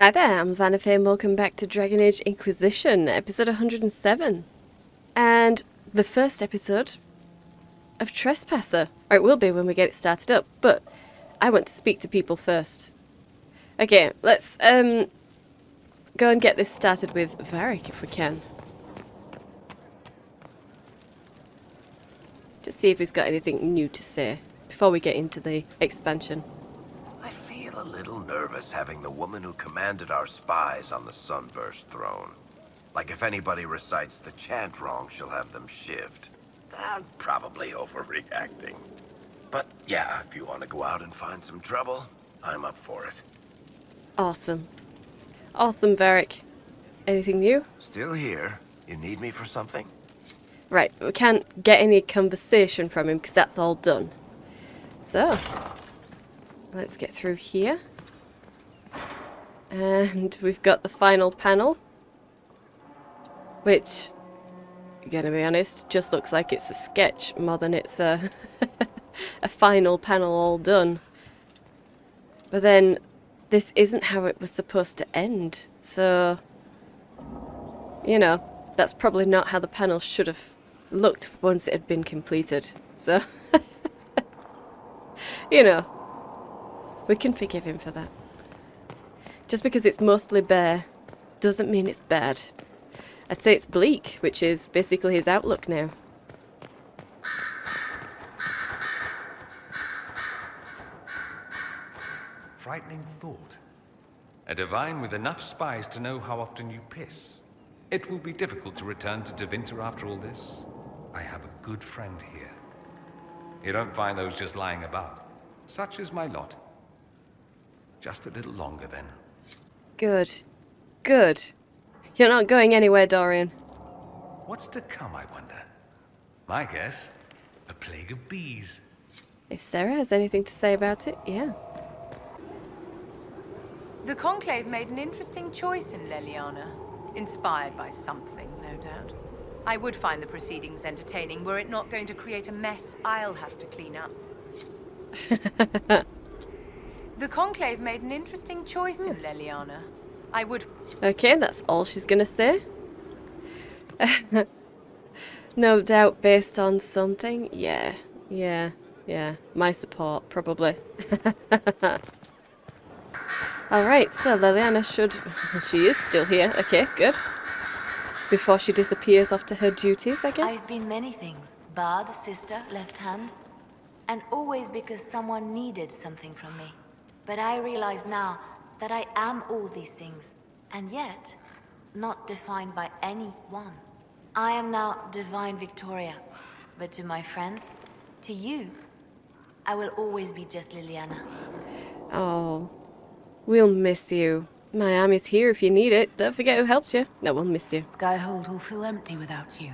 Hi there, I'm Vanna and welcome back to Dragon Age Inquisition, episode 107. And the first episode of Trespasser. Or it will be when we get it started up, but I want to speak to people first. Okay, let's go and get this started with Varric if we can. Just see if he's got anything new to say before we get into the expansion. I feel a little nervous having the woman who commanded our spies on the Sunburst throne. Like if anybody recites the chant wrong, she'll have them shivved. I'm probably overreacting. But yeah, if you want to go out and find some trouble, I'm up for it. Awesome. Awesome, Varric. Anything new? Still here. You need me for something? Right, we can't get any conversation from him because that's all done. So, let's get through here. And we've got the final panel. Which, gonna be honest, just looks like it's a sketch more than it's a, a final panel all done. But then, this isn't how it was supposed to end. So, you know, that's probably not how the panel should have looked once it had been completed. So, you know, we can forgive him for that. Just because it's mostly bare doesn't mean it's bad. I'd say it's bleak, which is basically his outlook now. Frightening thought. A divine with enough spies to know how often you piss. It will be difficult to return to Devinter after all this. I have a good friend here. You don't find those just lying about. Such is my lot. Just a little longer then. Good. Good. You're not going anywhere, Dorian. What's to come, I wonder? My guess, a plague of bees. If Sarah has anything to say about it, yeah. The Conclave made an interesting choice in Leliana. Inspired by something, no doubt. I would find the proceedings entertaining were it not going to create a mess I'll have to clean up. The Conclave made an interesting choice in Leliana. I would... Okay, that's all she's gonna say. No doubt based on something. Yeah. My support, probably. Alright, so Leliana should... She is still here. Okay, good. Before she disappears off to her duties, I guess? I've been many things. Bard, sister, left hand. And always because someone needed something from me. But I realize now that I am all these things. And yet, not defined by any one. I am now Divine Victoria. But to my friends, to you, I will always be just Liliana. Oh, we'll miss you. My army's here if you need it. Don't forget who helps you. No one miss you. Skyhold will feel empty without you.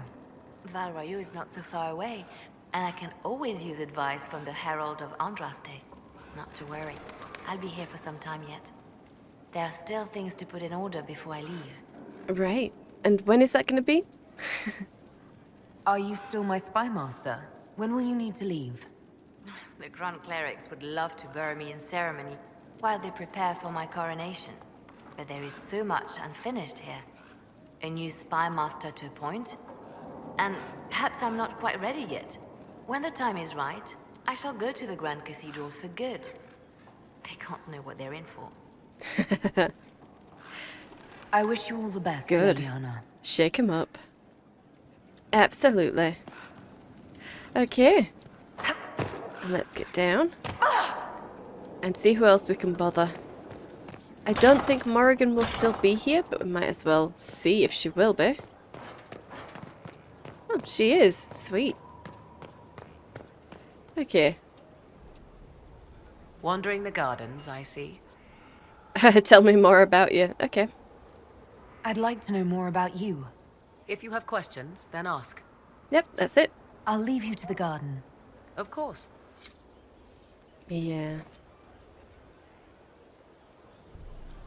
Val Royeaux is not so far away, and I can always use advice from the Herald of Andraste. Not to worry, I'll be here for some time yet. There are still things to put in order before I leave. Right. And when is that going to be? Are you still my spy master? When will you need to leave? The Grand Clerics would love to bury me in ceremony while they prepare for my coronation. But there is so much unfinished here. A new spy master to appoint. And perhaps I'm not quite ready yet. When the time is right, I shall go to the Grand Cathedral for good. They can't know what they're in for. I wish you all the best, Good. Liliana. Shake him up. Absolutely. Okay. Let's get down. And see who else we can bother. I don't think Morrigan will still be here, but we might as well see if she will be. Oh, she is. Sweet. Okay. Wandering the gardens, I see. Tell me more about you. Okay. I'd like to know more about you. If you have questions, then ask. Yep, that's it. I'll leave you to the garden. Of course. Yeah.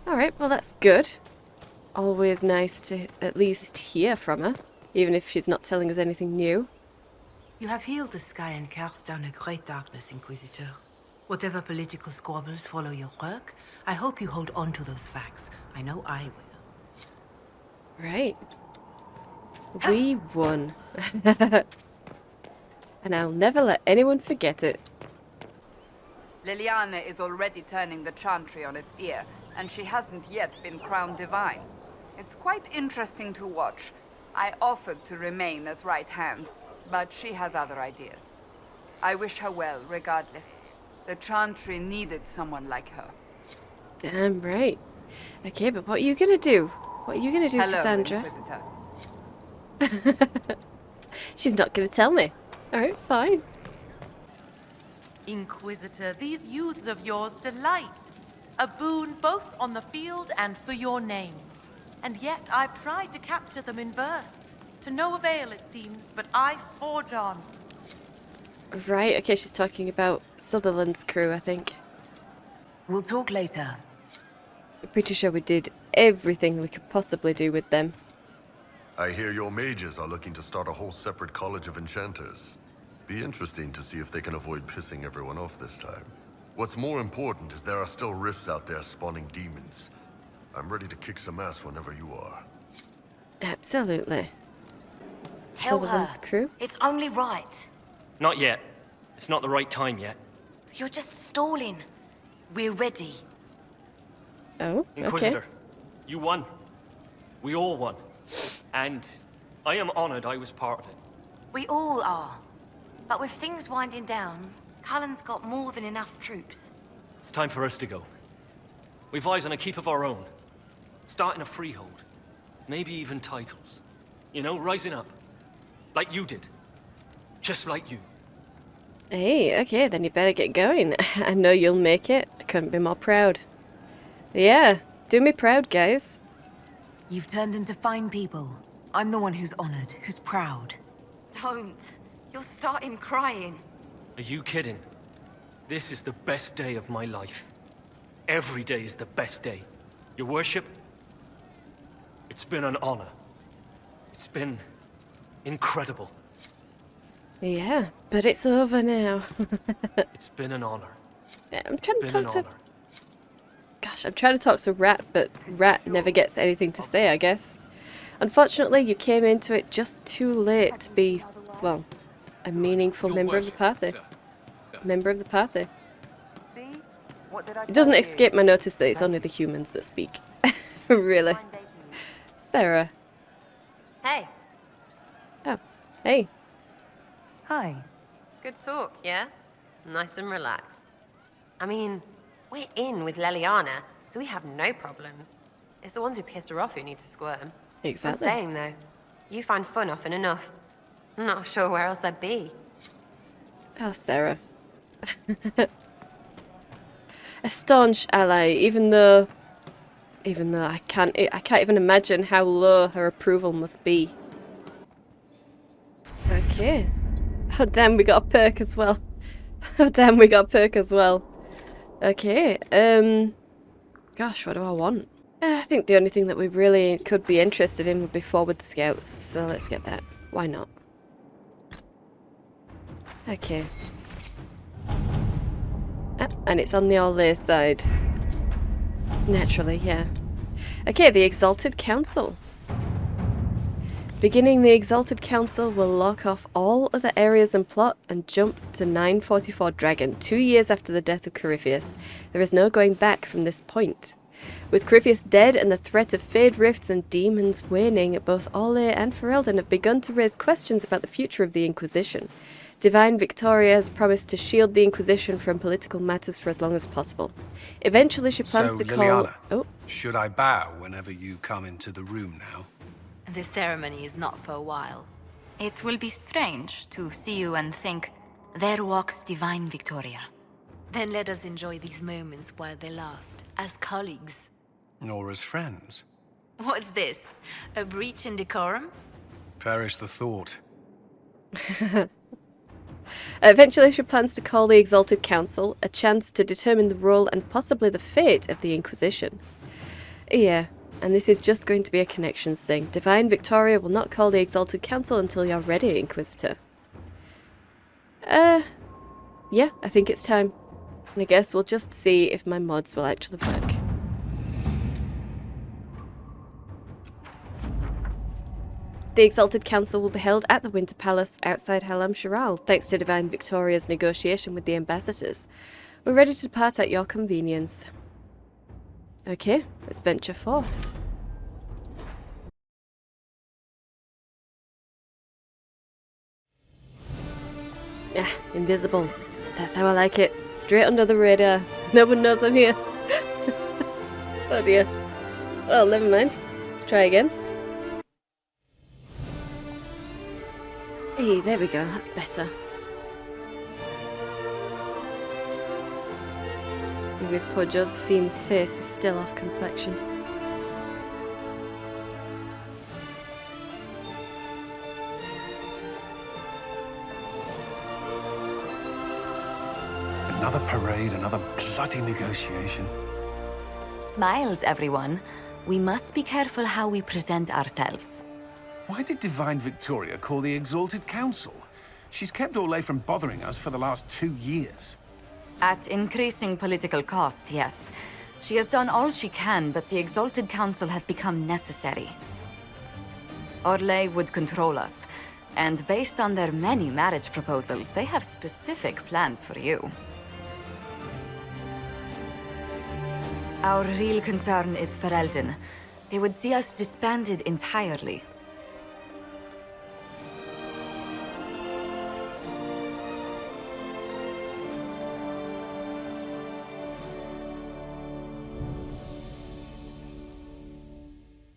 Alright, well that's good. Always nice to at least hear from her, even if she's not telling us anything new. You have healed the sky and cast down a great darkness, Inquisitor. Whatever political squabbles follow your work, I hope you hold on to those facts. I know I will. Right. We won. And I'll never let anyone forget it. Liliana is already turning the Chantry on its ear, and she hasn't yet been crowned divine. It's quite interesting to watch. I offered to remain as right hand, but she has other ideas. I wish her well, regardless. The Chantry needed someone like her. Damn right. Okay, but what are you gonna do? What are you gonna do, Hello, Cassandra? Inquisitor. She's not gonna tell me. Alright, fine. Inquisitor, these youths of yours delight. A boon both on the field and for your name. And yet I've tried to capture them in verse. To no avail, it seems, but I forge on. Right, okay, she's talking about Sutherland's crew, I think. We'll talk later. I'm pretty sure we did everything we could possibly do with them. I hear your mages are looking to start a whole separate college of enchanters. Be interesting to see if they can avoid pissing everyone off this time. What's more important is there are still rifts out there spawning demons. I'm ready to kick some ass whenever you are. Absolutely. Tell Sutherland's her. crew? It's only right. Not yet. It's not the right time yet. You're just stalling. We're ready. Oh, Inquisitor, okay. you won. We all won. And I am honored I was part of it. We all are. But with things winding down, Cullen's got more than enough troops. It's time for us to go. We've eyes on a keep of our own. Starting a freehold. Maybe even titles. You know, rising up. Like you did. Just like you. Hey, okay, then you better get going. I know you'll make it. I couldn't be more proud. Yeah, do me proud, guys. You've turned into fine people. I'm the one who's honored, who's proud. Don't. You'll start him crying. Are you kidding? This is the best day of my life. Every day is the best day. Your worship, it's been an honor. It's been incredible. Yeah, but it's over now. It's been an honor. Yeah, I'm trying to It's been talk an to... honor. Gosh, I'm trying to talk to Rat, but Rat never gets anything to say, I guess. Unfortunately, you came into it just too late to be, well, a meaningful member of the party. Member of the party. It doesn't escape my notice that it's only the humans that speak. Really. Sarah. Hey, Oh, hey. Hi. Good talk, yeah? Nice and relaxed. I mean, we're in with Leliana, so we have no problems. It's the ones who piss her off who need to squirm. Exactly. I'm staying, though. You find fun often enough. I'm not sure where else I'd be. Oh, Sarah. A staunch ally, even though I can't even imagine how low her approval must be. Okay. Oh damn, we got a perk as well. Oh damn, we got a perk as well. Okay, gosh, what do I want? I think the only thing that we really could be interested in would be forward scouts, so let's get that. Why not? Okay. Ah, and it's on the Orlais side. Naturally, yeah. Okay, the Exalted Council. Beginning, the Exalted Council will lock off all other areas and plot and jump to 944 Dragon, 2 years after the death of Corypheus. There is no going back from this point. With Corypheus dead and the threat of Fade Rifts and demons waning, both Orlais and Ferelden have begun to raise questions about the future of the Inquisition. Divine Victoria has promised to shield the Inquisition from political matters for as long as possible. Eventually she plans to call... Liliana, Oh, should I bow whenever you come into the room now? The ceremony is not for a while. It will be strange to see you and think, there walks Divine Victoria. Then let us enjoy these moments while they last, as colleagues. Nor as friends? What's this? A breach in decorum? Perish the thought. Eventually she plans to call the Exalted Council, a chance to determine the role and possibly the fate of the Inquisition. Yeah, and this is just going to be a connections thing. Divine Victoria will not call the Exalted Council until you're ready, Inquisitor. Yeah, I think it's time. And I guess we'll just see if my mods will actually work. The Exalted Council will be held at the Winter Palace outside Halam Shiral, thanks to Divine Victoria's negotiation with the ambassadors. We're ready to depart at your convenience. Okay, let's venture forth. Yeah, invisible. That's how I like it. Straight under the radar. No one knows I'm here. Oh dear. Well, never mind. Let's try again. Hey, there we go. That's better. Even if poor Josephine's face is still off complexion. Another parade, another bloody negotiation. Smiles, everyone. We must be careful how we present ourselves. Why did Divine Victoria call the Exalted Council? She's kept Orlais from bothering us for the last 2 years. At increasing political cost, yes. She has done all she can, but the Exalted Council has become necessary. Orlais would control us, and based on their many marriage proposals, they have specific plans for you. Our real concern is Ferelden. They would see us disbanded entirely.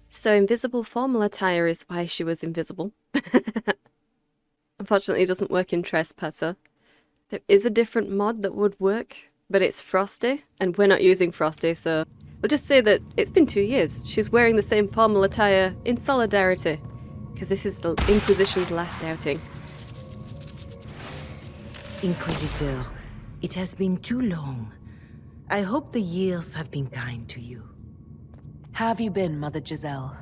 So invisible formal attire is why she was invisible. Unfortunately, it doesn't work in Trespasser. There is a different mod that would work, but it's Frosty, and we're not using Frosty, so we'll just say that it's been 2 years. She's wearing the same formal attire in solidarity, because this is the Inquisition's last outing. Inquisitor, it has been too long. I hope the years have been kind to you. How have you been, Mother Giselle?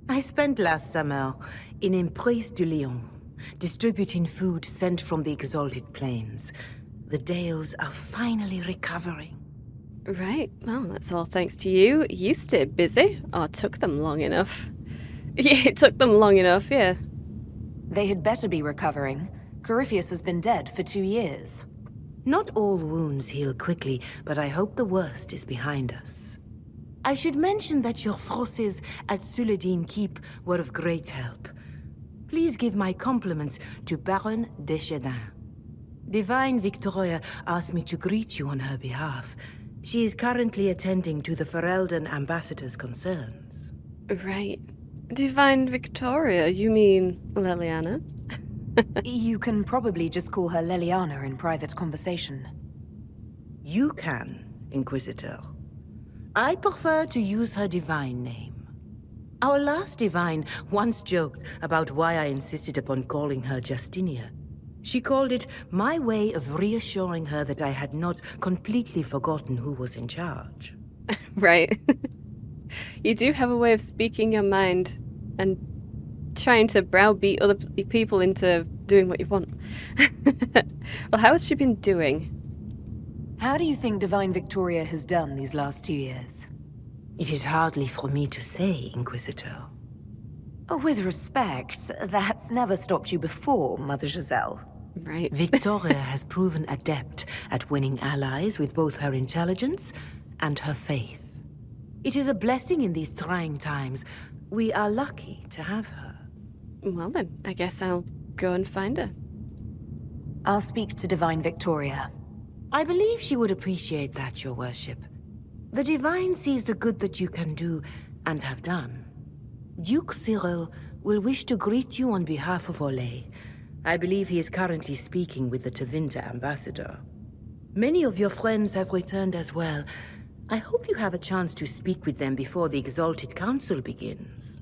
I spent last summer in Emprise du Lion, distributing food sent from the Exalted Plains. The Dales are finally recovering. Right, well, that's all thanks to you. You stayed busy, or took them long enough. Yeah, it took them long enough, yeah. They had better be recovering. Corypheus has been dead for 2 years. Not all wounds heal quickly, but I hope the worst is behind us. I should mention that your forces at Suladin Keep were of great help. Please give my compliments to Baron Deschedin. Divine Victoria asked me to greet you on her behalf. She is currently attending to the Ferelden ambassador's concerns. Right. Divine Victoria, you mean Leliana? You can probably just call her Leliana in private conversation. You can, Inquisitor. I prefer to use her divine name. Our last divine once joked about why I insisted upon calling her Justinia. She called it my way of reassuring her that I had not completely forgotten who was in charge. Right. You do have a way of speaking your mind and trying to browbeat other people into doing what you want. Well, how has she been doing? How do you think Divine Victoria has done these last 2 years? It is hardly for me to say, Inquisitor. Oh, with respect, that's never stopped you before, Mother Giselle. Right. Victoria has proven adept at winning allies with both her intelligence and her faith. It is a blessing in these trying times. We are lucky to have her. Well then, I guess I'll go and find her. I'll speak to Divine Victoria. I believe she would appreciate that, Your Worship. The Divine sees the good that you can do and have done. Duke Cyril will wish to greet you on behalf of Orlais. I believe he is currently speaking with the Tevinter ambassador. Many of your friends have returned as well. I hope you have a chance to speak with them before the Exalted Council begins.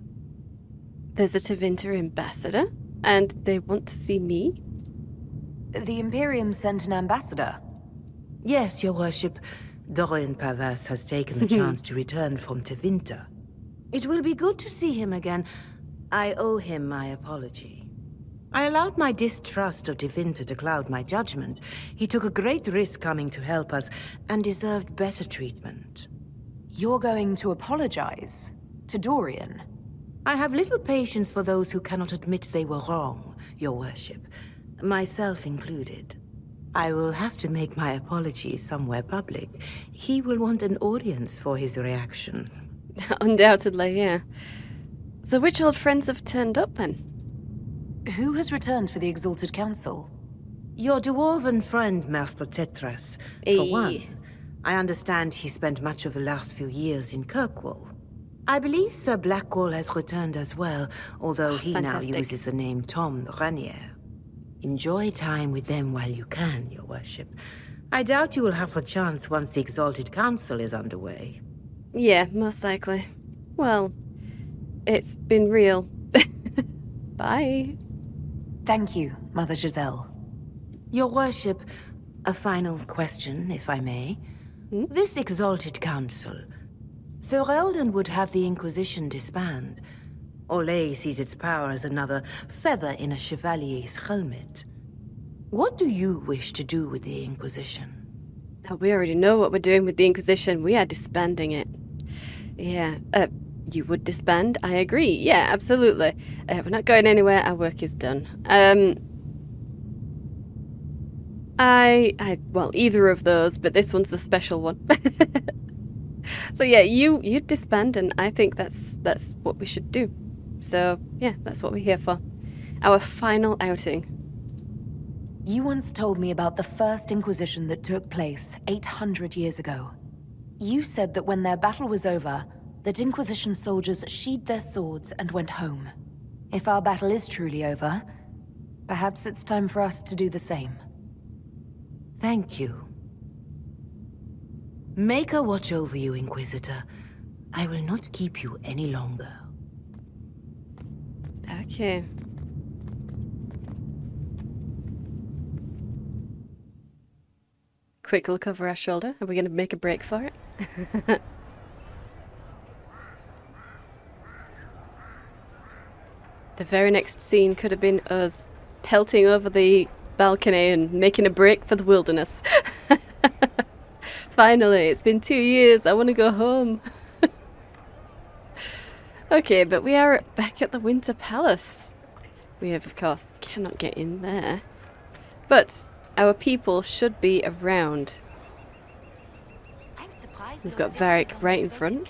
There's a Tevinter ambassador, and they want to see me? The Imperium sent an ambassador. Yes, Your Worship. Dorian Pavas has taken the chance to return from Tevinter. It will be good to see him again. I owe him my apology. I allowed my distrust of Devinter to cloud my judgment. He took a great risk coming to help us, and deserved better treatment. You're going to apologize? To Dorian? I have little patience for those who cannot admit they were wrong, Your Worship. Myself included. I will have to make my apologies somewhere public. He will want an audience for his reaction. Undoubtedly, yeah. So which old friends have turned up then? Who has returned for the Exalted Council? Your dwarven friend, Master Tetras, for one. I understand he spent much of the last few years in Kirkwall. I believe Sir Blackwall has returned as well, although he fantastic. now uses the name Tom Ranier. Enjoy time with them while you can, Your Worship. I doubt you will have the chance once the Exalted Council is underway. Yeah, most likely. Well, it's been real. Bye. Thank you, Mother Giselle. Your Worship, a final question, if I may. This Exalted Council, Ferelden would have the Inquisition disband. Olay sees its power as another feather in a chevalier's helmet. What do you wish to do with the Inquisition? Oh, we already know what we're doing with the Inquisition. We are disbanding it. Yeah, you would disband? I agree. Yeah, absolutely. We're not going anywhere. Our work is done. Well, either of those, but this one's the special one. So yeah, you disband, and I think that's what we should do. So yeah, that's what we're here for. Our final outing. You once told me about the first Inquisition that took place 800 years ago. You said that when their battle was over, that Inquisition soldiers sheathed their swords and went home. If our battle is truly over, perhaps it's time for us to do the same. Thank you. Maker watch over you, Inquisitor. I will not keep you any longer. Okay. Quick look over our shoulder. Are we going to make a break for it? The very next scene could have been us pelting over the balcony and making a break for the wilderness. Finally, it's been 2 years. I want to go home. Okay, but we are back at the Winter Palace. We, of course, cannot get in there. But our people should be around. We've got Varric right in front.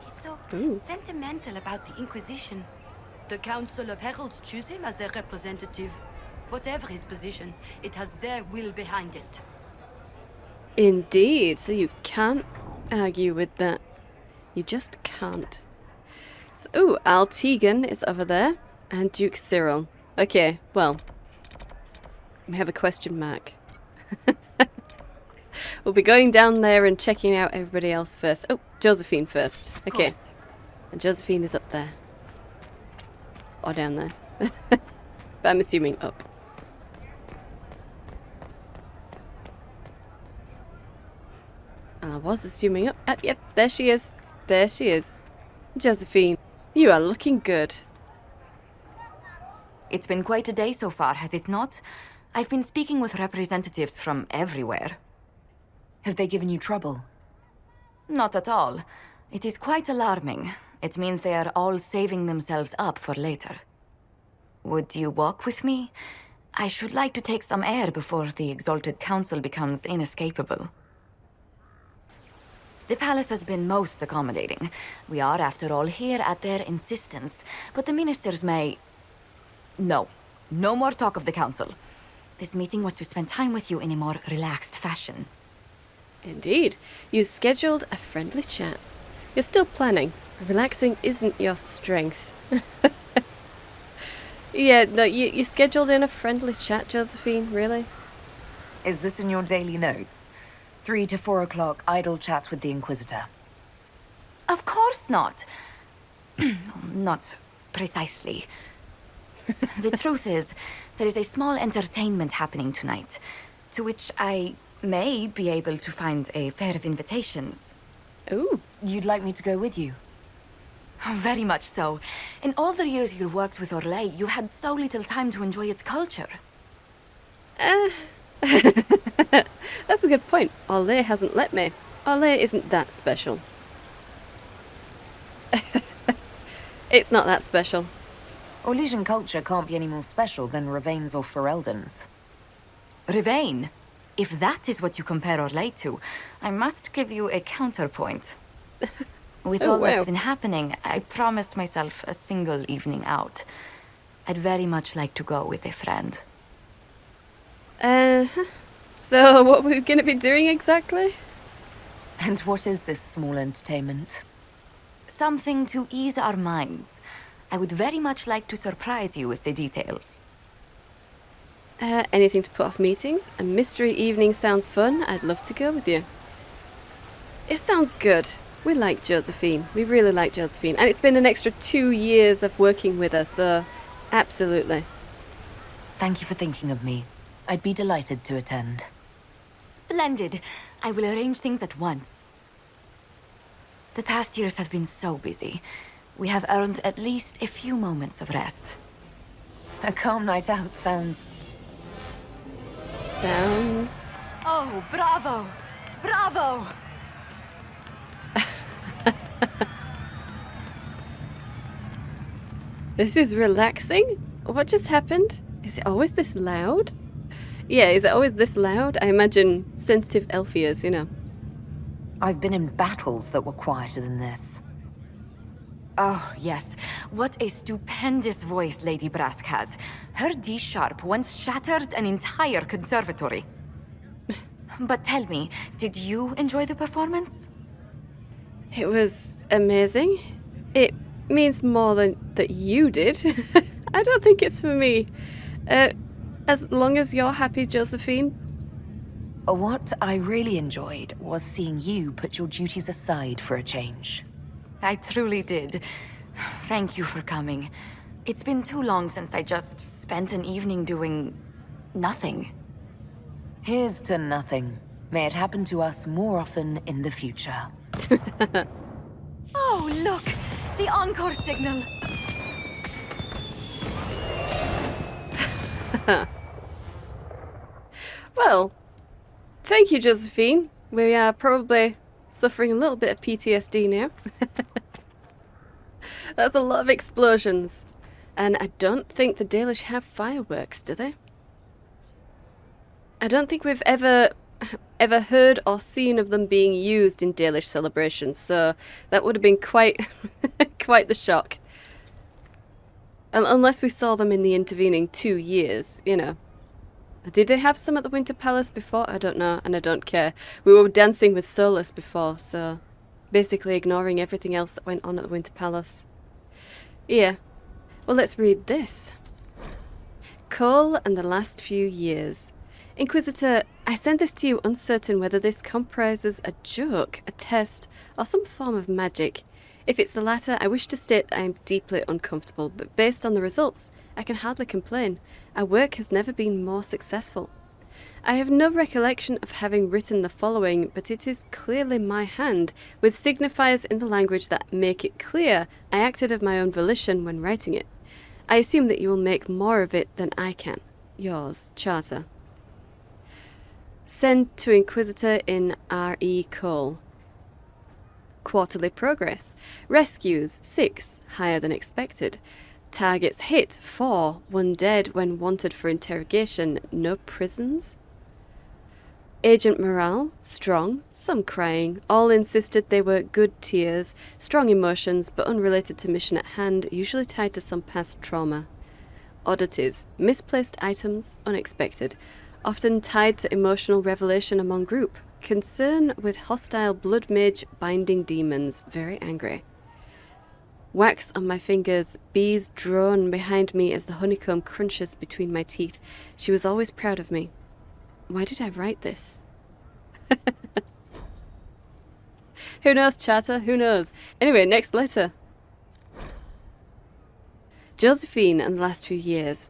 He's so Ooh. sentimental about the Inquisition. The Council of Heralds choose him as their representative. Whatever his position, it has their will behind it. Indeed, so you can't argue with that. You just can't. So, ooh, Altegan is over there, and Duke Cyril. Okay, well, we have a question mark. We'll be going down there and checking out everybody else first. Oh, Josephine first. Okay, and Josephine is up there. Or down there. But I'm assuming up. I was assuming up. Yep, there she is. There she is. Josephine, you are looking good. It's been quite a day so far, has it not? I've been speaking with representatives from everywhere. Have they given you trouble? Not at all. It is quite alarming. It means they are all saving themselves up for later. Would you walk with me? I should like to take some air before the Exalted Council becomes inescapable. The palace has been most accommodating. We are, after all, here at their insistence, but the ministers may... No. No more talk of the council. This meeting was to spend time with you in a more relaxed fashion. Indeed. You scheduled a friendly chat. You're still planning. Relaxing isn't your strength. Yeah, no, you scheduled in a friendly chat, Josephine, really? Is this in your daily notes? 3 to 4 o'clock, idle chat with the Inquisitor. Of course not. Not precisely. The truth is, there is a small entertainment happening tonight, to which I may be able to find a pair of invitations. Ooh. You'd like me to go with you? Very much so. In all the years you worked with Orlais, you had so little time to enjoy its culture. That's a good point. Orlais hasn't let me. Orlais isn't that special. It's not that special. Orlesian culture can't be any more special than Ravain's or Ferelden's. Ravain? If that is what you compare Orlais to, I must give you a counterpoint. With all that's been happening, I promised myself a single evening out. I'd very much like to go with a friend. So what we're going to be doing exactly? And what is this small entertainment? Something to ease our minds. I would very much like to surprise you with the details. Anything to put off meetings? A mystery evening sounds fun. I'd love to go with you. It sounds good. We like Josephine. We really like Josephine. And it's been an extra 2 years of working with her, so absolutely. Thank you for thinking of me. I'd be delighted to attend. Splendid. I will arrange things at once. The past years have been so busy. We have earned at least a few moments of rest. A calm night out sounds... Oh, bravo! Bravo! This is relaxing? What just happened? Is it always this loud? Yeah, is it always this loud? I imagine sensitive elf ears, you know. I've been in battles that were quieter than this. Oh, yes. What a stupendous voice Lady Brask has. Her D-sharp once shattered an entire conservatory. But tell me, did you enjoy the performance? It was amazing. It means more than that you did. I don't think it's for me. As long as you're happy, Josephine. What I really enjoyed was seeing you put your duties aside for a change. I truly did. Thank you for coming. It's been too long since I just spent an evening doing... nothing. Here's to nothing. May it happen to us more often in the future. Oh, look! The encore signal! Well, thank you, Josephine. We are probably suffering a little bit of PTSD now. That's a lot of explosions. And I don't think the Dalish have fireworks, do they? I don't think we've ever heard or seen of them being used in Dalish celebrations, so that would have been quite quite the shock. Unless we saw them in the intervening 2 years, you know. Did they have some at the Winter Palace before? I don't know, and I don't care. We were dancing with Seylis before, so basically ignoring everything else that went on at the Winter Palace. Yeah. Well, let's read this. Cole and the last few years. Inquisitor, I send this to you uncertain whether this comprises a joke, a test, or some form of magic. If it's the latter, I wish to state that I am deeply uncomfortable, but based on the results, I can hardly complain. Our work has never been more successful. I have no recollection of having written the following, but it is clearly my hand, with signifiers in the language that make it clear I acted of my own volition when writing it. I assume that you will make more of it than I can. Yours, Charter. Send to Inquisitor in R.E. Cole. Quarterly progress. Rescues, 6, higher than expected. Targets hit, 4, 1 dead when wanted for interrogation, no prisons. Agent morale, strong, some crying, all insisted they were good tears, strong emotions but unrelated to mission at hand, usually tied to some past trauma. Oddities, misplaced items, unexpected, often tied to emotional revelation among group. Concern with hostile blood mage binding demons, very angry. Wax on my fingers, bees drone behind me as the honeycomb crunches between my teeth. She was always proud of me. Why did I write this? Who knows, Charter? Who knows? Anyway, next letter. Josephine and the last few years.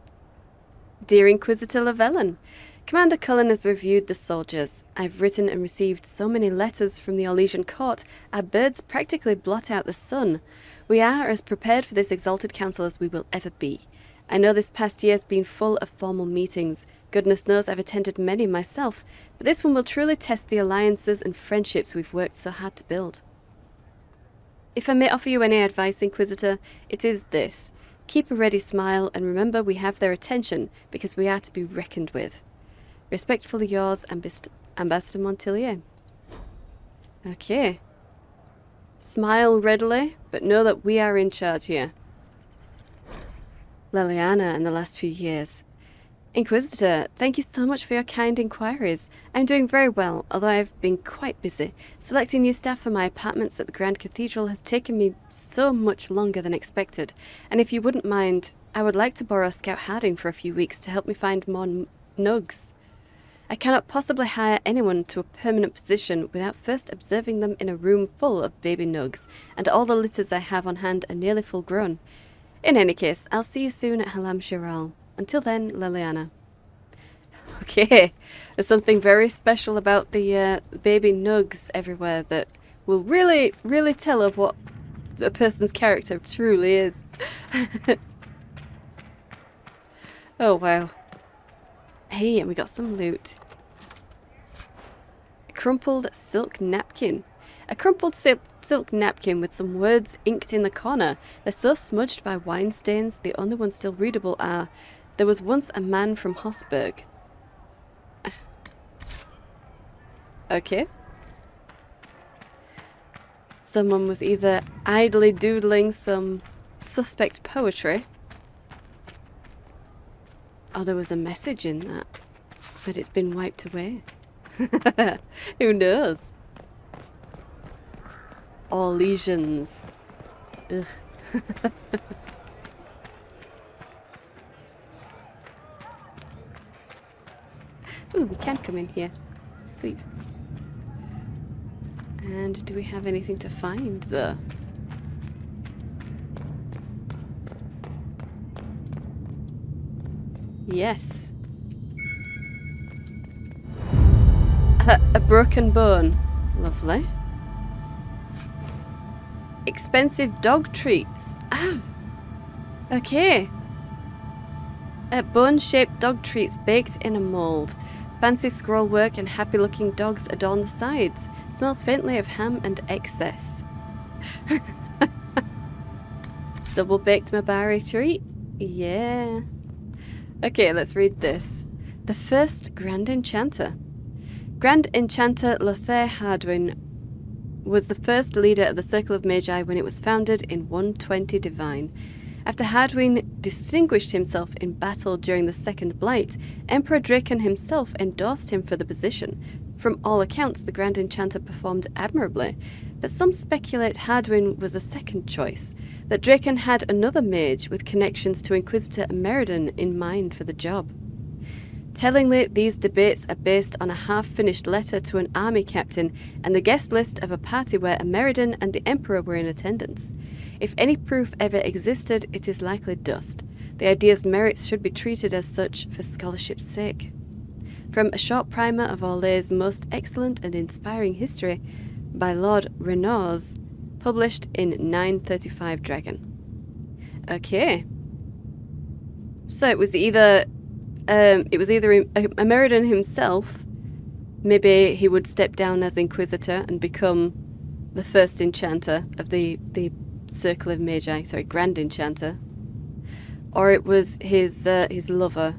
Dear Inquisitor Lavellan, Commander Cullen has reviewed the soldiers. I've written and received so many letters from the Orlesian court, our birds practically blot out the sun. We are as prepared for this exalted council as we will ever be. I know this past year has been full of formal meetings. Goodness knows I've attended many myself, but this one will truly test the alliances and friendships we've worked so hard to build. If I may offer you any advice, Inquisitor, it is this. Keep a ready smile and remember we have their attention because we are to be reckoned with. Respectfully yours, Ambassador Montilier. Okay. Smile readily, but know that we are in charge here. Leliana in the last few years. Inquisitor, thank you so much for your kind inquiries. I'm doing very well, although I've been quite busy. Selecting new staff for my apartments at the Grand Cathedral has taken me so much longer than expected, and if you wouldn't mind, I would like to borrow Scout Harding for a few weeks to help me find more nugs. I cannot possibly hire anyone to a permanent position without first observing them in a room full of baby nugs, and all the litters I have on hand are nearly full grown. In any case, I'll see you soon at Halam Shiral. Until then, Leliana. Okay, there's something very special about the baby nugs everywhere that will really, really tell of what a person's character truly is. Oh, wow. Hey, and we got some loot. A crumpled silk napkin. A crumpled silk napkin with some words inked in the corner. They're so smudged by wine stains, the only ones still readable are, "There was once a man from Hosberg." Okay. Someone was either idly doodling some suspect poetry, or there was a message in that, but it's been wiped away. Who knows? All lesions. Ugh. Ooh, we can come in here. Sweet. And do we have anything to find, though? Yes. A broken bone. Lovely. Expensive dog treats. Ah. Okay. Bone-shaped dog treats baked in a mould. Fancy scroll work and happy-looking dogs adorn the sides. Smells faintly of ham and excess. Double-baked Mabari treat? Yeah. Okay, let's read this. The first Grand Enchanter. Grand Enchanter Lothair Hardwin was the first leader of the Circle of Magi when it was founded in 120 Divine. After Hardwin distinguished himself in battle during the Second Blight, Emperor Draken himself endorsed him for the position. From all accounts, the Grand Enchanter performed admirably, but some speculate Hardwin was a second choice, that Draken had another mage with connections to Inquisitor Emeridon in mind for the job. Tellingly, these debates are based on a half-finished letter to an army captain and the guest list of a party where Emeridon and the Emperor were in attendance. If any proof ever existed, it is likely dust. The idea's merits should be treated as such for scholarship's sake. From a short primer of Orlay's most excellent and inspiring history by Lord Renauz, published in 935 Dragon. Okay. So it was either Emeridon himself. Maybe he would step down as Inquisitor and become the first Enchanter of the Circle of Magi, Grand Enchanter. Or it was his lover,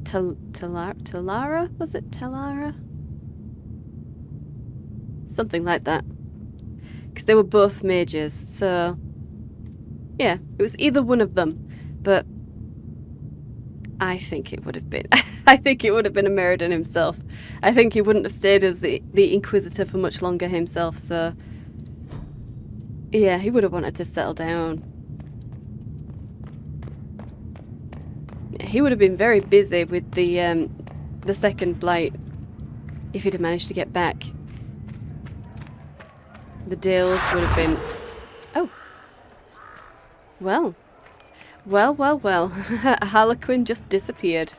Talara? Was it Talara? Something like that. Because they were both mages, so yeah, it was either one of them. But I think it would have been. I think it would have been Emeridon himself. I think he wouldn't have stayed as the Inquisitor for much longer himself, so yeah, he would have wanted to settle down. He would have been very busy with the Second Blight if he'd have managed to get back. The Dales would have been... Oh. Well. Well. Harlequin just disappeared.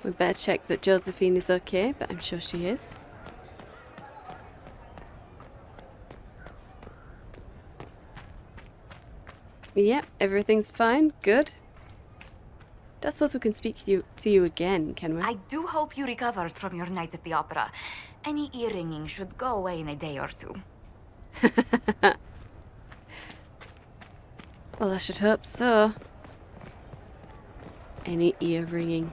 We better check that Josephine is okay, but I'm sure she is. Yep, everything's fine. Good. Don't suppose we can speak to you again, can we? I do hope you recovered from your night at the opera. Any ear-ringing should go away in a day or two. Well, I should hope so. Any ear ringing.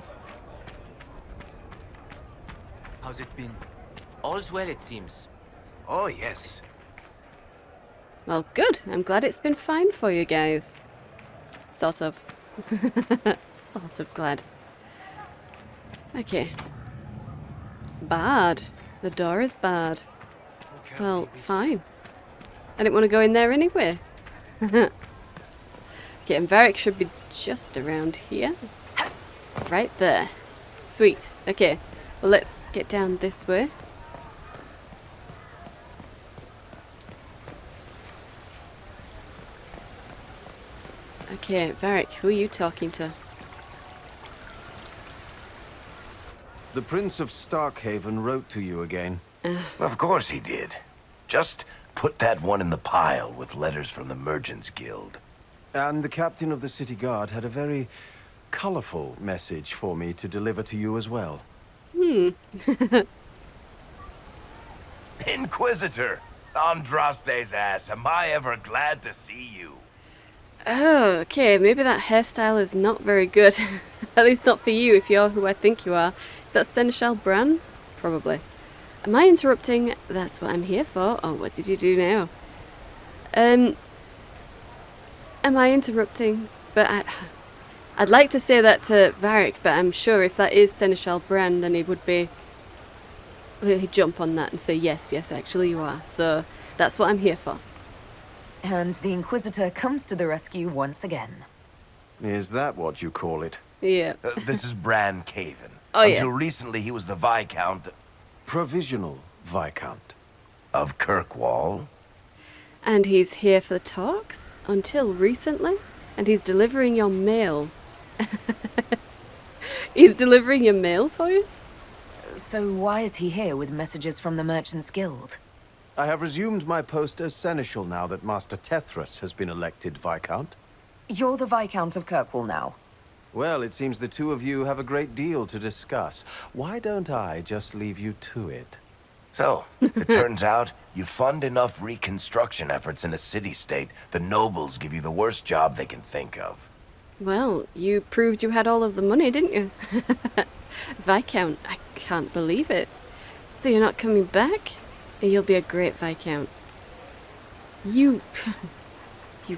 How's it been? All's well, it seems. Oh, yes. Well, good. I'm glad it's been fine for you guys. Sort of. Sort of glad. Okay. Barred. The door is barred. Well, fine. I didn't want to go in there anyway. Okay, and Varric should be just around here. Right there. Sweet. Okay. Well, let's get down this way. Okay, Varric, who are you talking to? The Prince of Starkhaven wrote to you again. Of course he did. Just put that one in the pile with letters from the Merchants Guild. And the captain of the city guard had a very colorful message for me to deliver to you as well. Inquisitor! Andraste's ass, am I ever glad to see you. Oh, okay. Maybe that hairstyle is not very good. At least not for you, if you're who I think you are. Is that Seneschal Bran? Probably. Am I interrupting? That's what I'm here for. Oh, what did you do now? Am I interrupting? But I'd like to say that to Varric, but I'm sure if that is Seneschal Bran, then he would be... He'd jump on that and say, yes, actually you are. So that's what I'm here for. And the Inquisitor comes to the rescue once again. Is that what you call it? Yeah. This is Bran Caven. Oh, Until yeah. recently, he was the Viscount... Provisional Viscount. Of Kirkwall. And he's here for the talks? Until recently? And he's delivering your mail. He's delivering your mail for you? So why is he here with messages from the Merchants Guild? I have resumed my post as Seneschal now that Master Tethras has been elected Viscount. You're the Viscount of Kirkwall now. Well, it seems the two of you have a great deal to discuss. Why don't I just leave you to it? So, it turns out, you fund enough reconstruction efforts in a city-state, the nobles give you the worst job they can think of. Well, you proved you had all of the money, didn't you? Viscount, I can't believe it. So you're not coming back? You'll be a great Viscount. You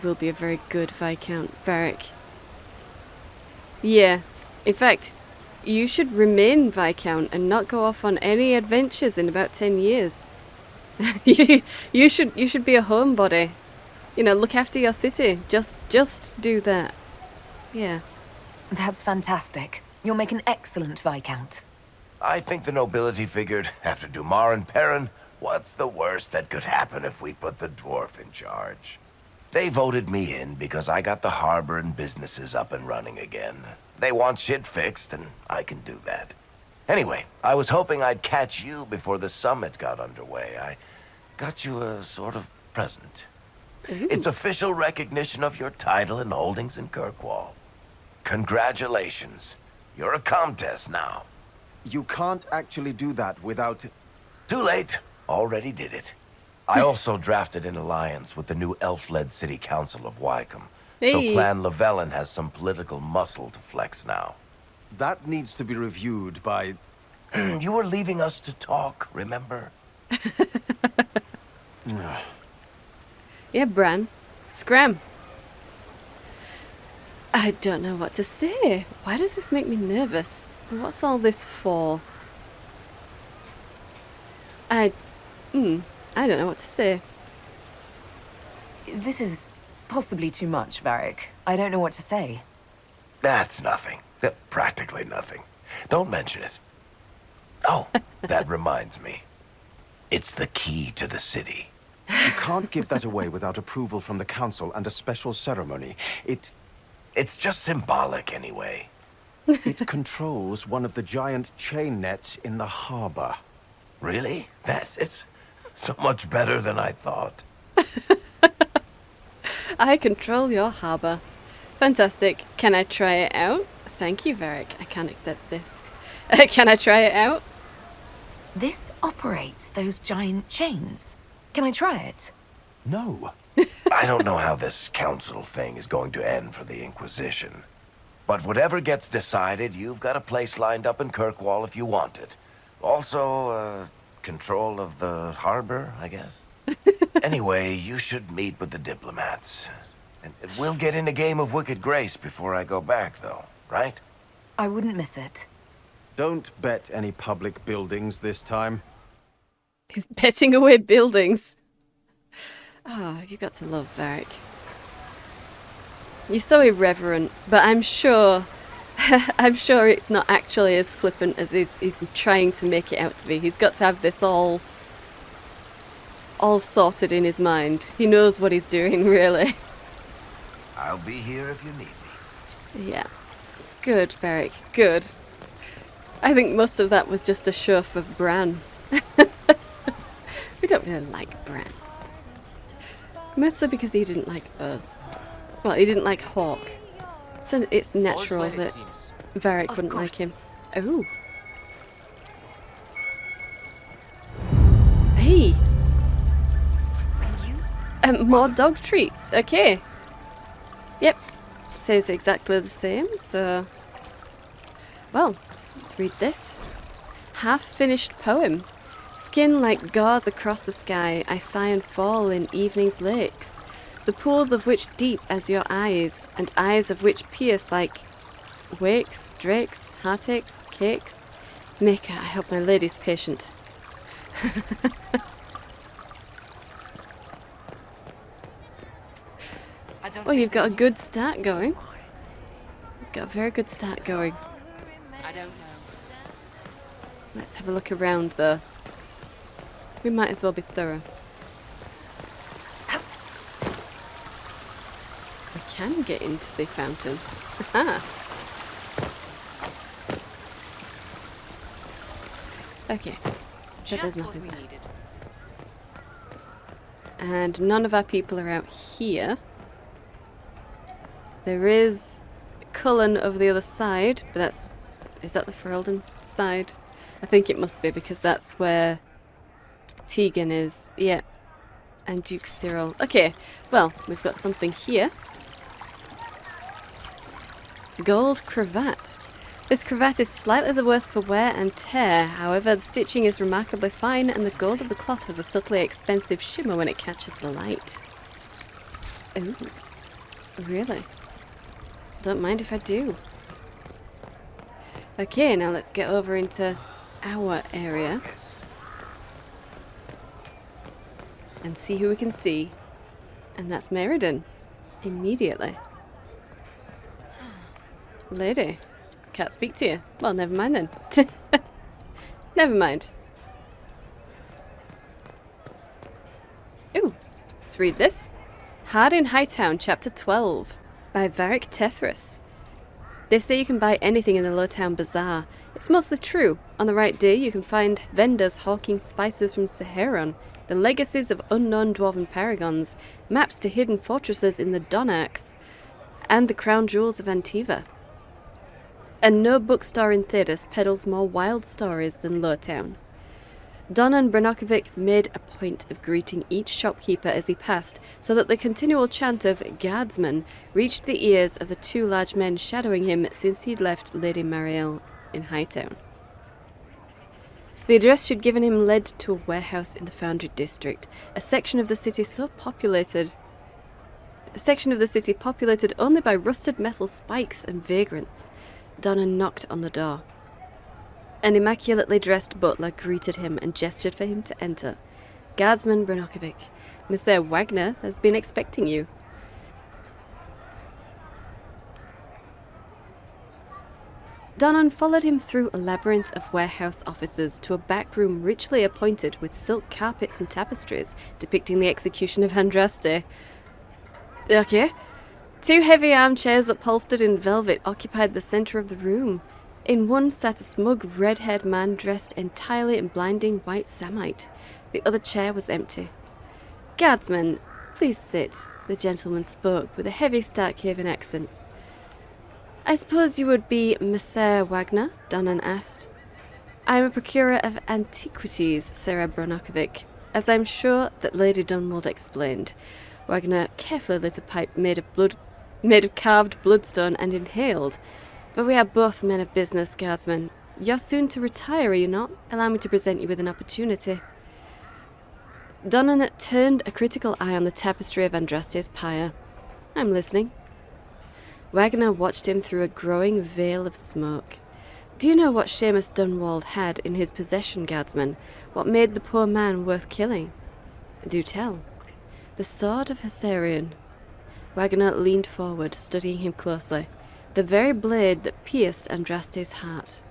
will be a very good Viscount, Varric. Yeah. In fact, you should remain Viscount and not go off on any adventures in about 10 years. you should be a homebody. You know, look after your city. Just do that. Yeah. That's fantastic. You'll make an excellent Viscount. I think the nobility figured, after Dumar and Perrin, what's the worst that could happen if we put the dwarf in charge? They voted me in because I got the harbor and businesses up and running again. They want shit fixed, and I can do that. Anyway, I was hoping I'd catch you before the summit got underway. I got you a sort of present. Ooh. It's official recognition of your title and holdings in Kirkwall. Congratulations. You're a Comtesse now. You can't actually do that without... Too late. Already did it. I also drafted an alliance with the new elf-led city council of Wycombe. So Hey. Clan Lavellan has some political muscle to flex now. That needs to be reviewed by... You were leaving us to talk, remember? Yeah, Bran. Scram. I don't know what to say. Why does this make me nervous? What's all this for? I don't know what to say. This is possibly too much, Varric. I don't know what to say. That's nothing. Practically nothing. Don't mention it. Oh, that reminds me. It's the key to the city. You can't give that away without approval from the council and a special ceremony. It's just symbolic anyway. It controls one of the giant chain nets in the harbor. Really? That is so much better than I thought. I control your harbour. Fantastic. Can I try it out? Thank you, Varric. I can't accept this. Can I try it out? This operates those giant chains. Can I try it? No. I don't know how this council thing is going to end for the Inquisition. But whatever gets decided, you've got a place lined up in Kirkwall if you want it. Also, control of the harbor, I guess. Anyway, you should meet with the diplomats. And we'll get in a game of Wicked Grace before I go back, though, right? I wouldn't miss it. Don't bet any public buildings this time. He's betting away buildings. Oh, you got to love Varric. You're so irreverent, but I'm sure it's not actually as flippant as he's trying to make it out to be. He's got to have this all sorted in his mind. He knows what he's doing, really. I'll be here if you need me. Yeah. Good, Varric. Good. I think most of that was just a show for Bran. We don't really like Bran. Mostly because he didn't like us. Well, he didn't like Hawk. So it's natural that Varric wouldn't like him. Oh. Hey. More dog treats. Okay. Yep. Says exactly the same, so... Well, let's read this. Half-finished poem. Skin like gauze across the sky, I sigh and fall in evening's lakes, the pools of which deep as your eyes, and eyes of which pierce like wakes, drakes, heartaches, cakes. Maker, I hope my lady's patient. Well, you've got a good start going. You've got a very good start going. I don't know. Let's have a look around, though. We might as well be thorough. We can get into the fountain. Aha! Okay, but there's nothing there. And none of our people are out here. There is Cullen over the other side, but that's... Is that the Ferelden side? I think it must be, because that's where Tegan is. Yeah. And Duke Cyril. Okay, well, we've got something here. Gold cravat. This cravat is slightly the worse for wear and tear. However, the stitching is remarkably fine, and the gold of the cloth has a subtly expensive shimmer when it catches the light. Ooh. Really? Don't mind if I do. Okay, now let's get over into our area and see who we can see. And that's Meriden. Immediately. Lady, can't speak to you. Well, never mind then. Never mind. Ooh, let's read this. Hard in Hightown, Chapter 12, by Varric Tethras. They say you can buy anything in the Lowtown Bazaar. It's mostly true. On the right day, you can find vendors hawking spices from Saharan, the legacies of unknown dwarven paragons, maps to hidden fortresses in the Donax, and the crown jewels of Antiva. And no bookstore in Thedas peddles more wild stories than Lowtown. Donan Branokovic made a point of greeting each shopkeeper as he passed, so that the continual chant of Guardsman reached the ears of the two large men shadowing him since he'd left Lady Marielle in Hightown. The address she'd given him led to a warehouse in the Foundry District, a section of the city populated only by rusted metal spikes and vagrants. Donan knocked on the door. An immaculately dressed butler greeted him and gestured for him to enter. Guardsman Branokovic, Monsieur Wagner has been expecting you. Donan followed him through a labyrinth of warehouse offices to a back room richly appointed with silk carpets and tapestries depicting the execution of Andraste. Okay. 2 heavy armchairs upholstered in velvet occupied the center of the room. In one sat a smug, red-haired man dressed entirely in blinding white samite. The other chair was empty. Guardsman, please sit. The gentleman spoke with a heavy Starkhaven accent. I suppose you would be Messer Wagner? Donnan asked. I am a procurer of antiquities, Sarah Bronokovic, as I'm sure that Lady Dunwald explained. Wagner carefully lit a pipe made of carved bloodstone and inhaled. But we are both men of business, guardsmen. You're soon to retire, are you not? Allow me to present you with an opportunity. Donnan turned a critical eye on the tapestry of Andraste's pyre. I'm listening. Wagner watched him through a growing veil of smoke. Do you know what Seamus Dunwald had in his possession, guardsman? What made the poor man worth killing? Do tell. The sword of Hessarian. Wagner leaned forward, studying him closely. The very blade that pierced Andraste's heart.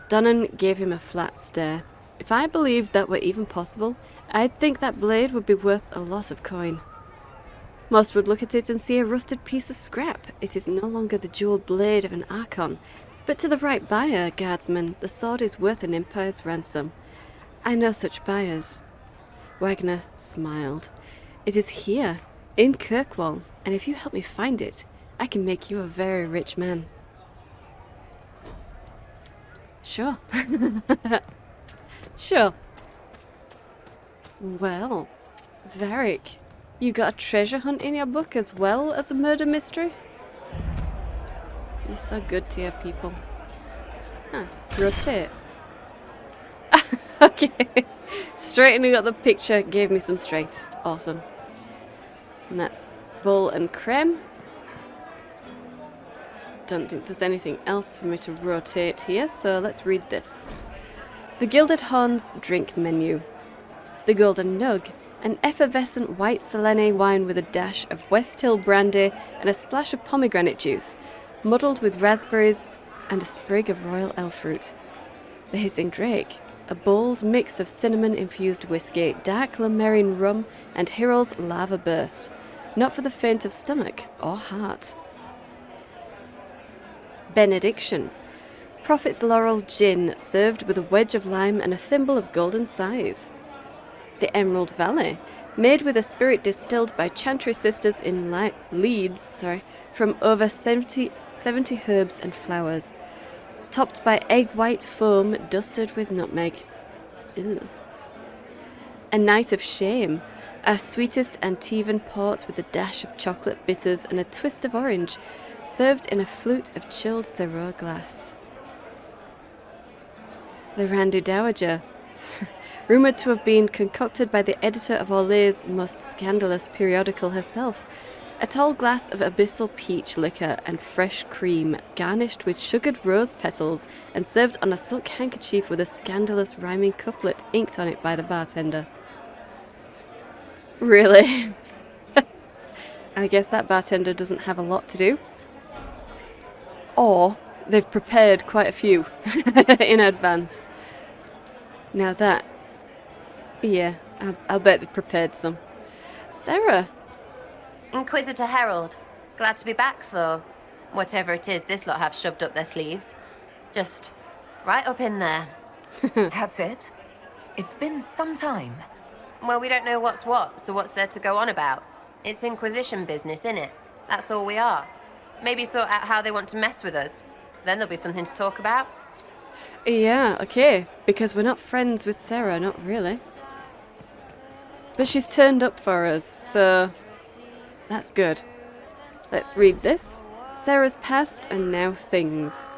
Donnan gave him a flat stare. If I believed that were even possible, I'd think that blade would be worth a lot of coin. Most would look at it and see a rusted piece of scrap. It is no longer the jeweled blade of an Archon. But to the right buyer, guardsman, the sword is worth an empire's ransom. I know such buyers. Wagner smiled. It is here, in Kirkwall, and if you help me find it, I can make you a very rich man. Sure. Sure. Well, Varric, you got a treasure hunt in your book as well as a murder mystery? You're so good to your people. Huh, rotate. Okay. Straightening up the picture gave me some strength. Awesome. And that's Bull and Creme. Don't think there's anything else for me to rotate here, so let's read this. The Gilded Horn's drink menu. The Golden Nug, an effervescent white Selene wine with a dash of West Hill brandy and a splash of pomegranate juice, muddled with raspberries and a sprig of royal elf fruit. The Hissing Drake, a bold mix of cinnamon-infused whiskey, dark Lamerine rum, and Hyrul's Lava Burst, not for the faint of stomach or heart. Benediction. Prophet's Laurel Gin, served with a wedge of lime and a thimble of golden scythe. The Emerald Valley, made with a spirit distilled by Chantry sisters in Leeds, from over 70 herbs and flowers, topped by egg white foam dusted with nutmeg. Ew. A Night of Shame, our sweetest Antivan port with a dash of chocolate bitters and a twist of orange, served in a flute of chilled Syrah glass. The Randy Dowager, rumoured to have been concocted by the editor of Orlay's most scandalous periodical herself, a tall glass of abyssal peach liquor and fresh cream, garnished with sugared rose petals and served on a silk handkerchief with a scandalous rhyming couplet inked on it by the bartender. Really? I guess that bartender doesn't have a lot to do. Or they've prepared quite a few in advance. Now that... yeah, I'll bet they've prepared some. Sarah! Inquisitor Herald. Glad to be back, though. Whatever it is this lot have shoved up their sleeves. Just right up in there. That's it? It's been some time. Well, we don't know what's what, so what's there to go on about? It's Inquisition business, innit? That's all we are. Maybe sort out how they want to mess with us. Then there'll be something to talk about. Yeah, okay. Because we're not friends with Sarah, not really. But she's turned up for us, so that's good. Let's read this. Sarah's past and now things.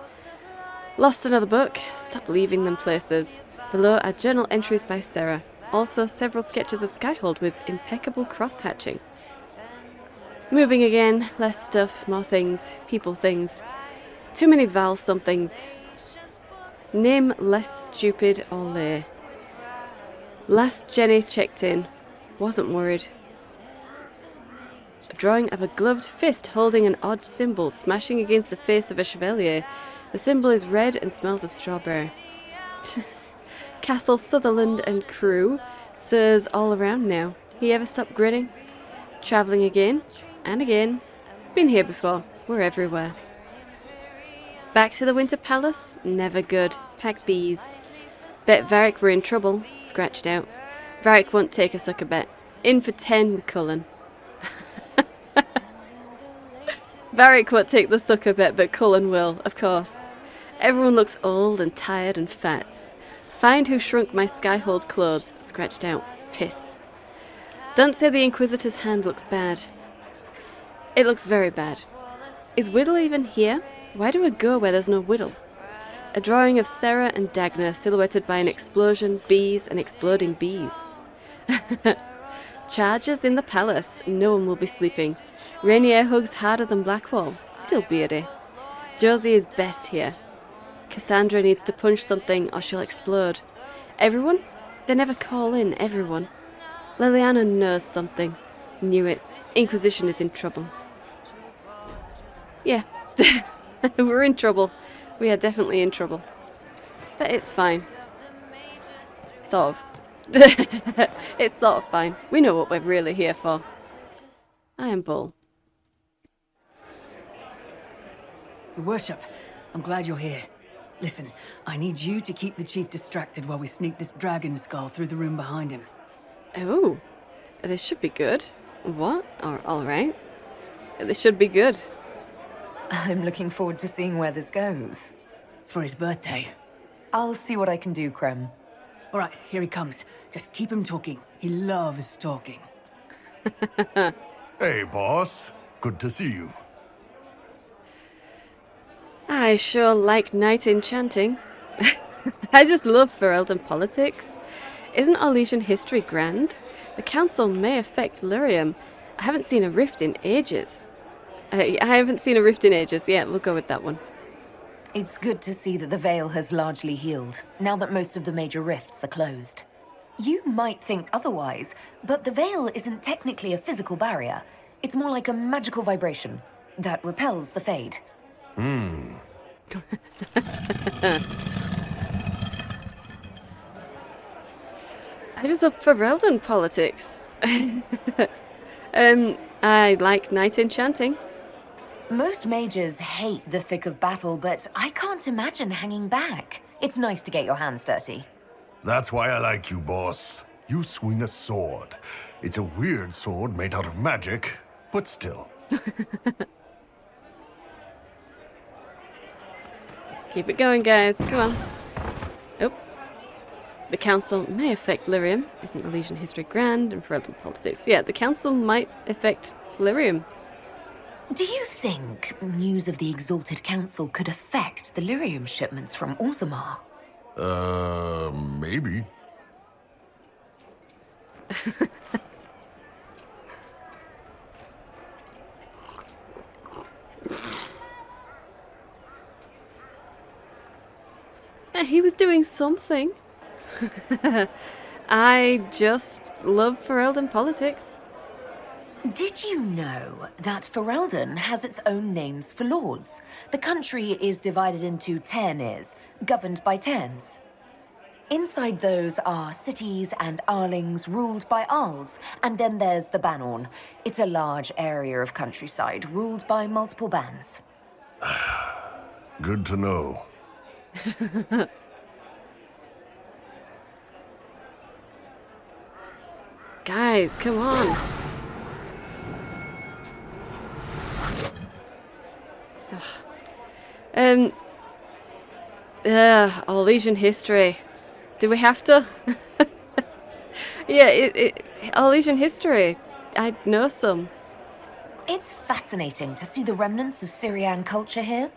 Lost another book. Stop leaving them places. Below are journal entries by Sarah. Also several sketches of Skyhold with impeccable cross-hatching. Moving again. Less stuff, more things. People things. Too many Val somethings. Name less stupid or lay. Last Jenny checked in. Wasn't worried. A drawing of a gloved fist holding an odd symbol smashing against the face of a chevalier. The symbol is red and smells of strawberry. Castle Sutherland and crew. Sirs all around now. He ever stop grinning? Travelling again and again. Been here before. We're everywhere. Back to the Winter Palace? Never good. Pack bees. Bet Varric we're in trouble. Scratched out. Varric won't take a sucker bet. In for 10 with Cullen. Varric won't take the sucker bet, but Cullen will, of course. Everyone looks old and tired and fat. Find who shrunk my skyhold clothes, scratched out. Piss. Don't say the Inquisitor's hand looks bad. It looks very bad. Is Whittle even here? Why do I go where there's no Whittle? A drawing of Sarah and Dagna silhouetted by an explosion, bees, and exploding bees. Charges in the palace. No one will be sleeping. Rainier hugs harder than Blackwall. Still beardy. Josie is best here. Cassandra needs to punch something or she'll explode. Everyone? They never call in everyone. Liliana knows something. Knew it. Inquisition is in trouble. Yeah. We're in trouble. We are definitely in trouble. But it's fine. Sort of. It's sort of fine. We know what we're really here for. I am Bull. Your Worship, I'm glad you're here. Listen, I need you to keep the Chief distracted while we sneak this dragon skull through the room behind him. Oh, this should be good. What? Alright. This should be good. I'm looking forward to seeing where this goes. It's for his birthday. I'll see what I can do, Krem. All right, here he comes. Just keep him talking. He loves talking. Hey, boss. Good to see you. I sure like knight enchanting. I just love Ferelden politics. Isn't Orlesian history grand? The council may affect Lyrium. I haven't seen a rift in ages. Yeah, we'll go with that one. It's good to see that the Veil has largely healed, now that most of the major rifts are closed. You might think otherwise, but the Veil isn't technically a physical barrier. It's more like a magical vibration that repels the Fade. I just love Ferelden politics. I like knight enchanting. Most mages hate the thick of battle, but I can't imagine hanging back. It's nice to get your hands dirty. That's why I like you, boss. You swing a sword. It's a weird sword made out of magic, but still. Keep it going, guys. Come on. Oh. The council may affect Lyrium. Isn't Orlesian history grand and Ferelden politics? Yeah, the council might affect Lyrium. Do you think news of the Exalted Council could affect the Lyrium shipments from Orzammar? Maybe. He was doing something. I just love Ferelden politics. Did you know that Ferelden has its own names for lords? The country is divided into Tairnirs, governed by Tairns. Inside those are cities and Arlings ruled by Arls, and then there's the Banorn. It's a large area of countryside ruled by multiple bands. Good to know. Guys, come on. Orlesian history. Do we have to? Yeah, Orlesian history. I know some. It's fascinating to see the remnants of Syrian culture here.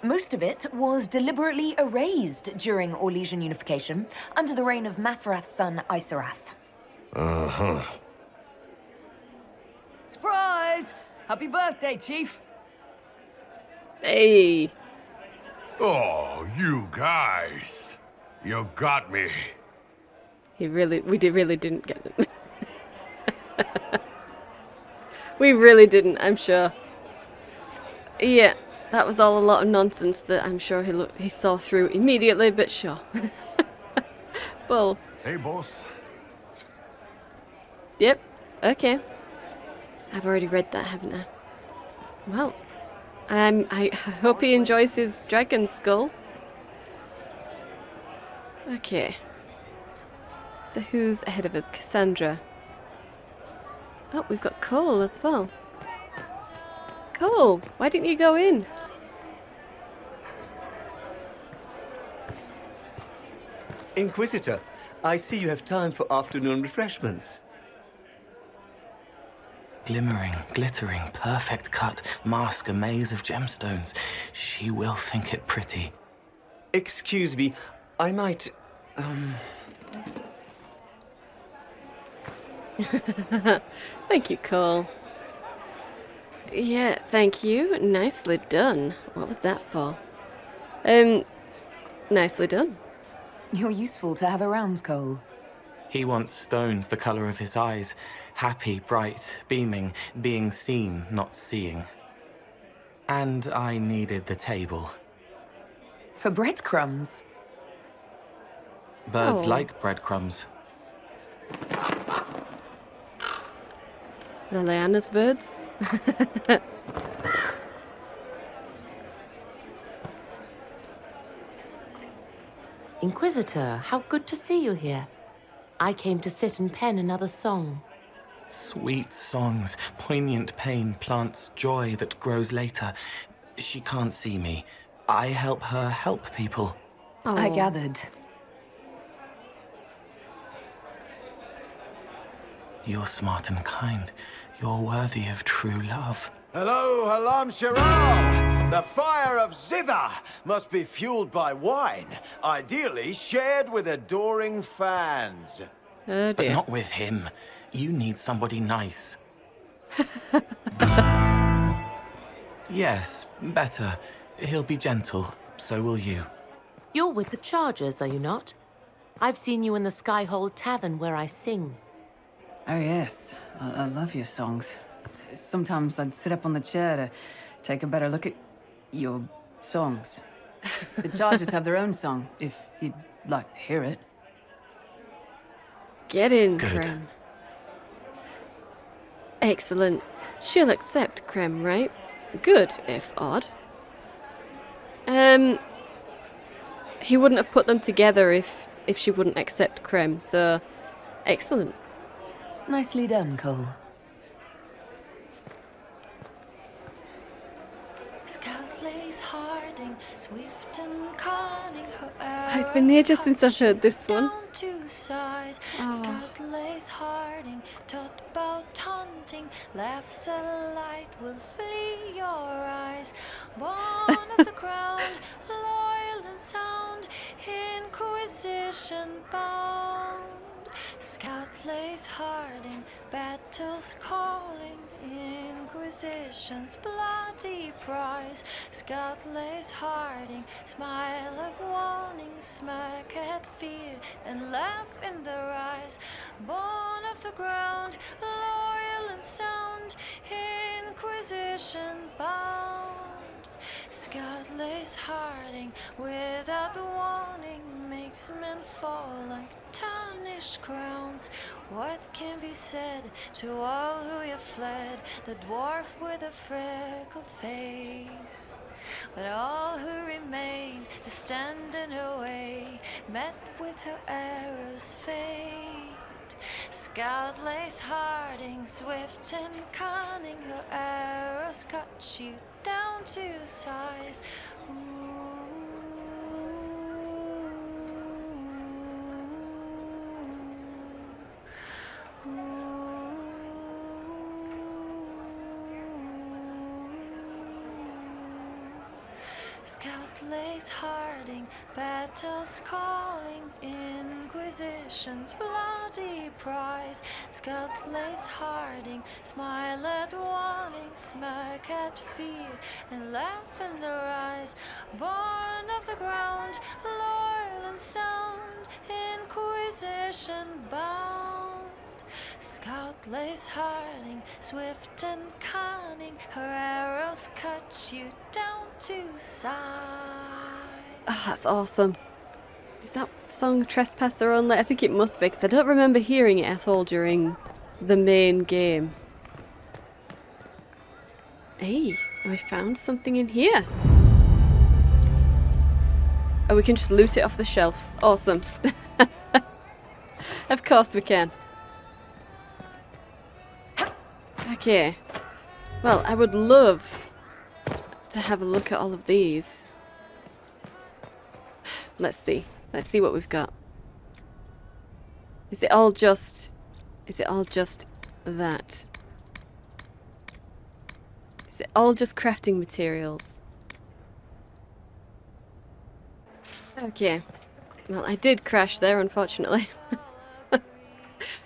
Most of it was deliberately erased during Orlesian unification under the reign of Mafrath's son Isarath. Uh-huh. Surprise! Happy birthday, Chief! Hey! Oh, you guys! You got me. We really didn't get it. We really didn't, I'm sure. Yeah, that was all a lot of nonsense that I'm sure he saw through immediately, but sure. Bull. Hey, boss. Yep, okay. I've already read that, haven't I? Well, I hope he enjoys his dragon skull. Okay. So who's ahead of us? Cassandra. Oh, we've got Cole as well. Cool. Why didn't you go in? Inquisitor, I see you have time for afternoon refreshments. Glimmering, glittering, perfect cut, mask a maze of gemstones. She will think it pretty. Excuse me, I might, Thank you, Cole. Yeah, thank you. Nicely done. What was that for? Nicely done. You're useful to have around, Cole. He wants stones the color of his eyes. Happy, bright, beaming, being seen, not seeing. And I needed the table. For breadcrumbs. Birds Oh. like breadcrumbs. Liliana's birds. Inquisitor, how good to see you here. I came to sit and pen another song. Sweet songs, poignant pain plants joy that grows later. She can't see me. I help her help people. I gathered. You're smart and kind. You're worthy of true love. Hello, Halam Shiral! The fire of Zither must be fueled by wine, ideally shared with adoring fans. Oh, but not with him. You need somebody nice. Yes, better. He'll be gentle. So will you. You're with the Chargers, are you not? I've seen you in the Skyhold Tavern where I sing. Oh, yes. I love your songs. Sometimes I'd sit up on the chair to take a better look at your songs. The Chargers have their own song, if you'd like to hear it. Get in, Good. Krem. Excellent. She'll accept Krem, right? Good, if odd. He wouldn't have put them together if she wouldn't accept Krem, so excellent. Nicely done, Cole. Scout lays harding, swift and cunning, her It's been ages since I've heard this one. down to size. Oh. Scout lays harding, taught about hunting, laughs a light will flee your eyes. Born of the ground, loyal and sound, Inquisition bound. Scout lays harding, battles calling, Inquisition's bloody prize. Scout lays harding, smile at warning, smirk at fear, and laugh in their eyes. Born of the ground, loyal and sound, Inquisition bound. Scout lays harding, without warning, makes men fall like tarnished crowns. What can be said to all who have fled, the dwarf with a freckled face? But all who remained to stand in her way met with her arrow's fate. Scout lays harding, swift and cunning, her arrows cut you down to size. Scout lays harding, battles calling, Inquisition's bloody prize. Scout lays harding, smile at warning, smirk at fear, and laugh in their eyes. Born of the ground, loyal and sound, Inquisition bound. Scout lays harding, swift and cunning, her arrows cut you down to size. Oh, that's awesome. Is that song Trespasser only? I think it must be, because I don't remember hearing it at all during the main game. Hey, we found something in here. Oh, we can just loot it off the shelf. Awesome. Of course we can. Okay. Well, I would love to have a look at all of these. Let's see. Let's see what we've got. Is it all just that? Is it all just crafting materials? Okay. Well, I did crash there, unfortunately.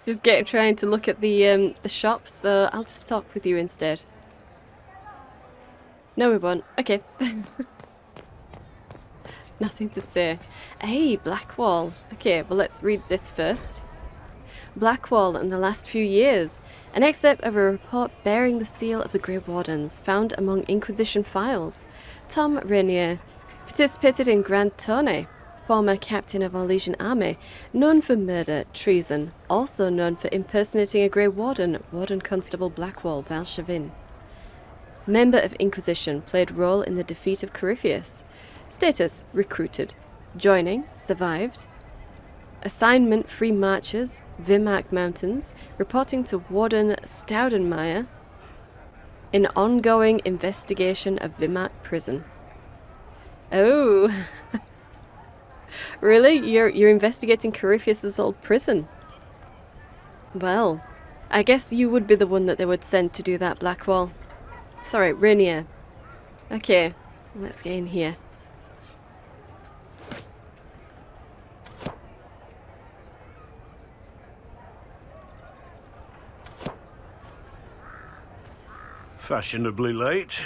Just trying to look at the shops, so I'll just talk with you instead. No, we won't. Okay. Nothing to say. Hey, Blackwall. Okay, well, let's read this first. Blackwall in the last few years. An excerpt of a report bearing the seal of the Grey Wardens, found among Inquisition files. Tom Rainier participated in Grand Tourney, former captain of our Legion army, known for murder, treason, also known for impersonating a Grey Warden, Warden Constable Blackwall Valshavin. Member of Inquisition, played role in the defeat of Corypheus. Status, recruited. Joining, survived. Assignment, Free Marches, Vimark Mountains, reporting to Warden Staudenmeyer. In ongoing investigation of Vimark Prison. Oh, really? You're investigating Corypheus's old prison? Well, I guess you would be the one that they would send to do that, Blackwall. Sorry, Rainier. Okay, let's get in here. Fashionably late.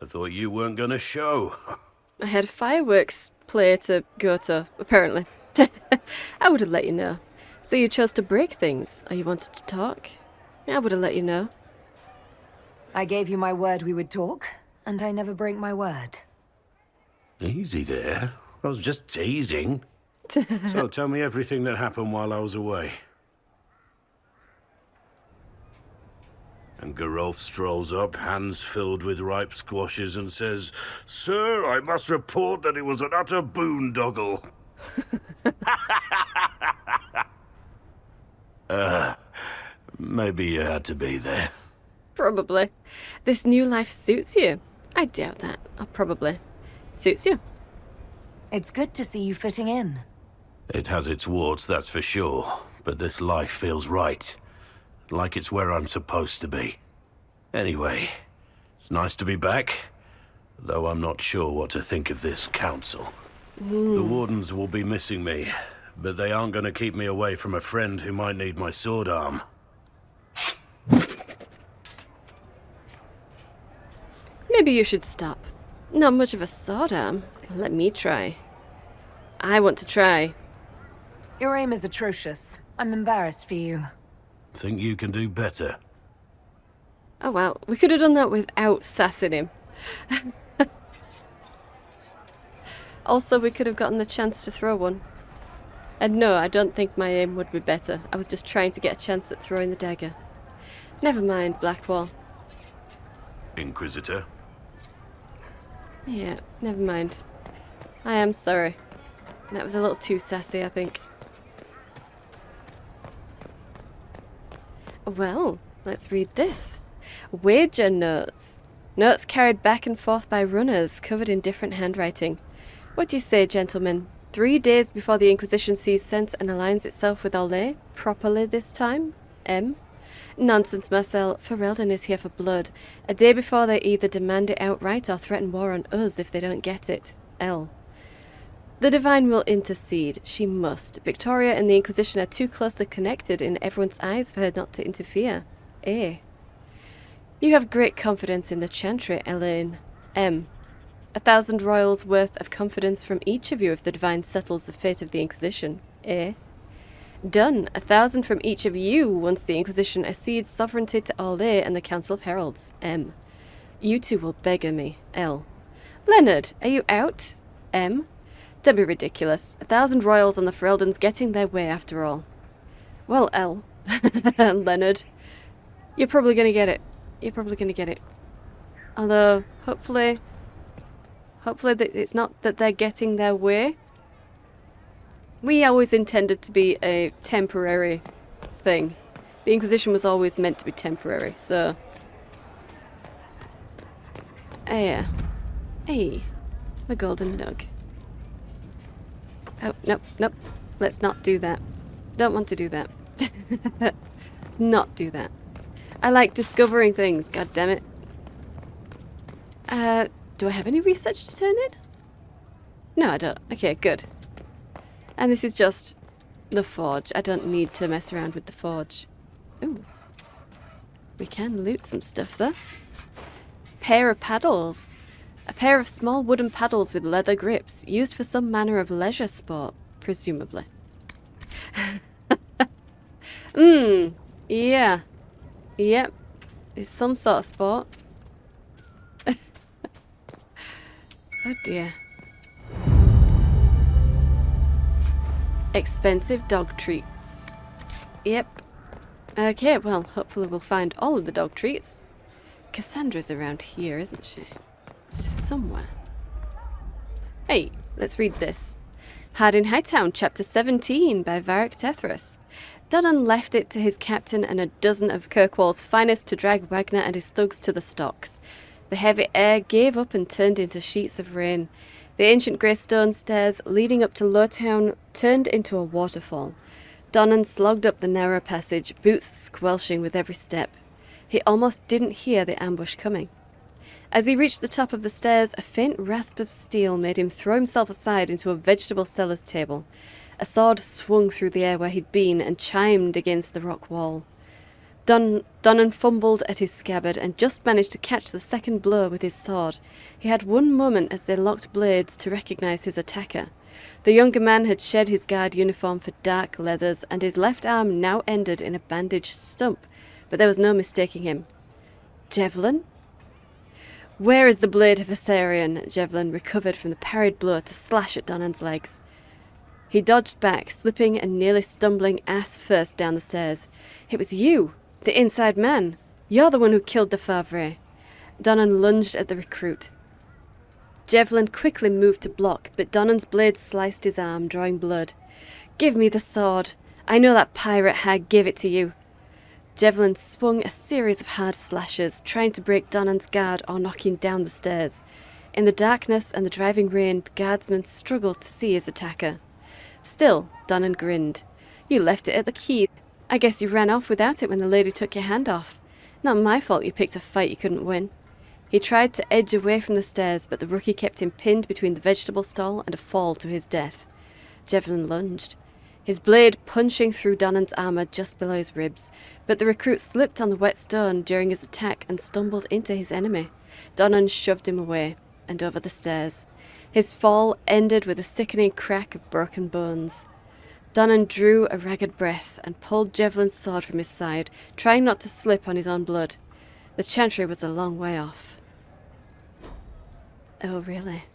I thought you weren't gonna show. I had a fireworks play to go to, apparently. I would have let you know. So you chose to break things, or you wanted to talk? I would have let you know. I gave you my word we would talk, and I never break my word. Easy there. I was just teasing. So tell me everything that happened while I was away. And Geralf strolls up, hands filled with ripe squashes, and says, "Sir, I must report that it was an utter boondoggle." Maybe you had to be there. Probably. This new life suits you. I doubt that. Oh, probably. Suits you. It's good to see you fitting in. It has its warts, that's for sure. But this life feels right. Like it's where I'm supposed to be. Anyway, it's nice to be back. Though I'm not sure what to think of this council. The Wardens will be missing me. But they aren't going to keep me away from a friend who might need my sword arm. Maybe you should stop. Not much of a sword arm. Let me try. I want to try. Your aim is atrocious. I'm embarrassed for you. Think you can do better? Oh well, we could have done that without sassing him. Also, we could have gotten the chance to throw one. And no, I don't think my aim would be better. I was just trying to get a chance at throwing the dagger. Never mind, Blackwall. Inquisitor? Yeah, never mind. I am sorry. That was a little too sassy, I think. Well, let's read this. Wager notes. Notes carried back and forth by runners, covered in different handwriting. What do you say, gentlemen? 3 days before the Inquisition sees sense and aligns itself with Orlais, properly this time? M. Nonsense, Marcel. Ferelden is here for blood. A day before they either demand it outright or threaten war on us if they don't get it. L. The Divine will intercede. She must. Victoria and the Inquisition are too closely connected in everyone's eyes for her not to interfere. A. You have great confidence in the Chantry, Elaine. M. 1,000 royals worth of confidence from each of you if the Divine settles the fate of the Inquisition. A. Done. 1,000 from each of you once the Inquisition accedes sovereignty to Orlais and the Council of Heralds. M. You two will beggar me. L. Leonard, are you out? M. Don't be ridiculous. 1,000 royals on the Fereldans getting their way after all. Well, L. Leonard, you're probably going to get it. You're probably going to get it. Although, hopefully that it's not that they're getting their way. We always intended to be a temporary thing. The Inquisition was always meant to be temporary, so... yeah. Hey, the golden nug. Oh, nope, nope. Let's not do that. Don't want to do that. Let's not do that. I like discovering things, god damn it. Do I have any research to turn in? No, I don't. Okay, good. And this is just the forge. I don't need to mess around with the forge. Ooh. We can loot some stuff, though. Pair of paddles. A pair of small wooden paddles with leather grips, used for some manner of leisure sport, presumably. Yeah. Yep. It's some sort of sport. Oh dear. Expensive dog treats. Yep. Okay, well, hopefully we'll find all of the dog treats. Cassandra's around here, isn't she? She's somewhere. Hey, let's read this. Hard in Hightown, Chapter 17 by Varric Tethras. Dunnan left it to his captain and a dozen of Kirkwall's finest to drag Wagner and his thugs to the stocks. The heavy air gave up and turned into sheets of rain. The ancient grey stone stairs leading up to Lowtown turned into a waterfall. Dunnan slogged up the narrow passage, boots squelching with every step. He almost didn't hear the ambush coming. As he reached the top of the stairs, a faint rasp of steel made him throw himself aside into a vegetable seller's table. A sword swung through the air where he'd been and chimed against the rock wall. Dunnan fumbled at his scabbard and just managed to catch the second blow with his sword. He had one moment as they locked blades to recognize his attacker. The younger man had shed his guard uniform for dark leathers, and his left arm now ended in a bandaged stump, but there was no mistaking him. Jevlin? Where is the blade of Asarion? Jevlin recovered from the parried blow to slash at Dunnan's legs. He dodged back, slipping and nearly stumbling ass first down the stairs. It was you, the inside man. You're the one who killed the Favre. Dunnan lunged at the recruit. Jevlin quickly moved to block, but Dunnan's blade sliced his arm, drawing blood. Give me the sword. I know that pirate hag gave it to you. Jevlin swung a series of hard slashes, trying to break Dunnan's guard or knock him down the stairs. In the darkness and the driving rain, the guardsman struggled to see his attacker. Still, Dunnan grinned. You left it at the key. I guess you ran off without it when the lady took your hand off. Not my fault you picked a fight you couldn't win. He tried to edge away from the stairs, but the rookie kept him pinned between the vegetable stall and a fall to his death. Jevlin lunged, his blade punching through Dunnan's armor just below his ribs, but the recruit slipped on the wet stone during his attack and stumbled into his enemy. Dunnan shoved him away and over the stairs. His fall ended with a sickening crack of broken bones. Dunnan drew a ragged breath and pulled Jevlin's sword from his side, trying not to slip on his own blood. The Chantry was a long way off. Oh, really?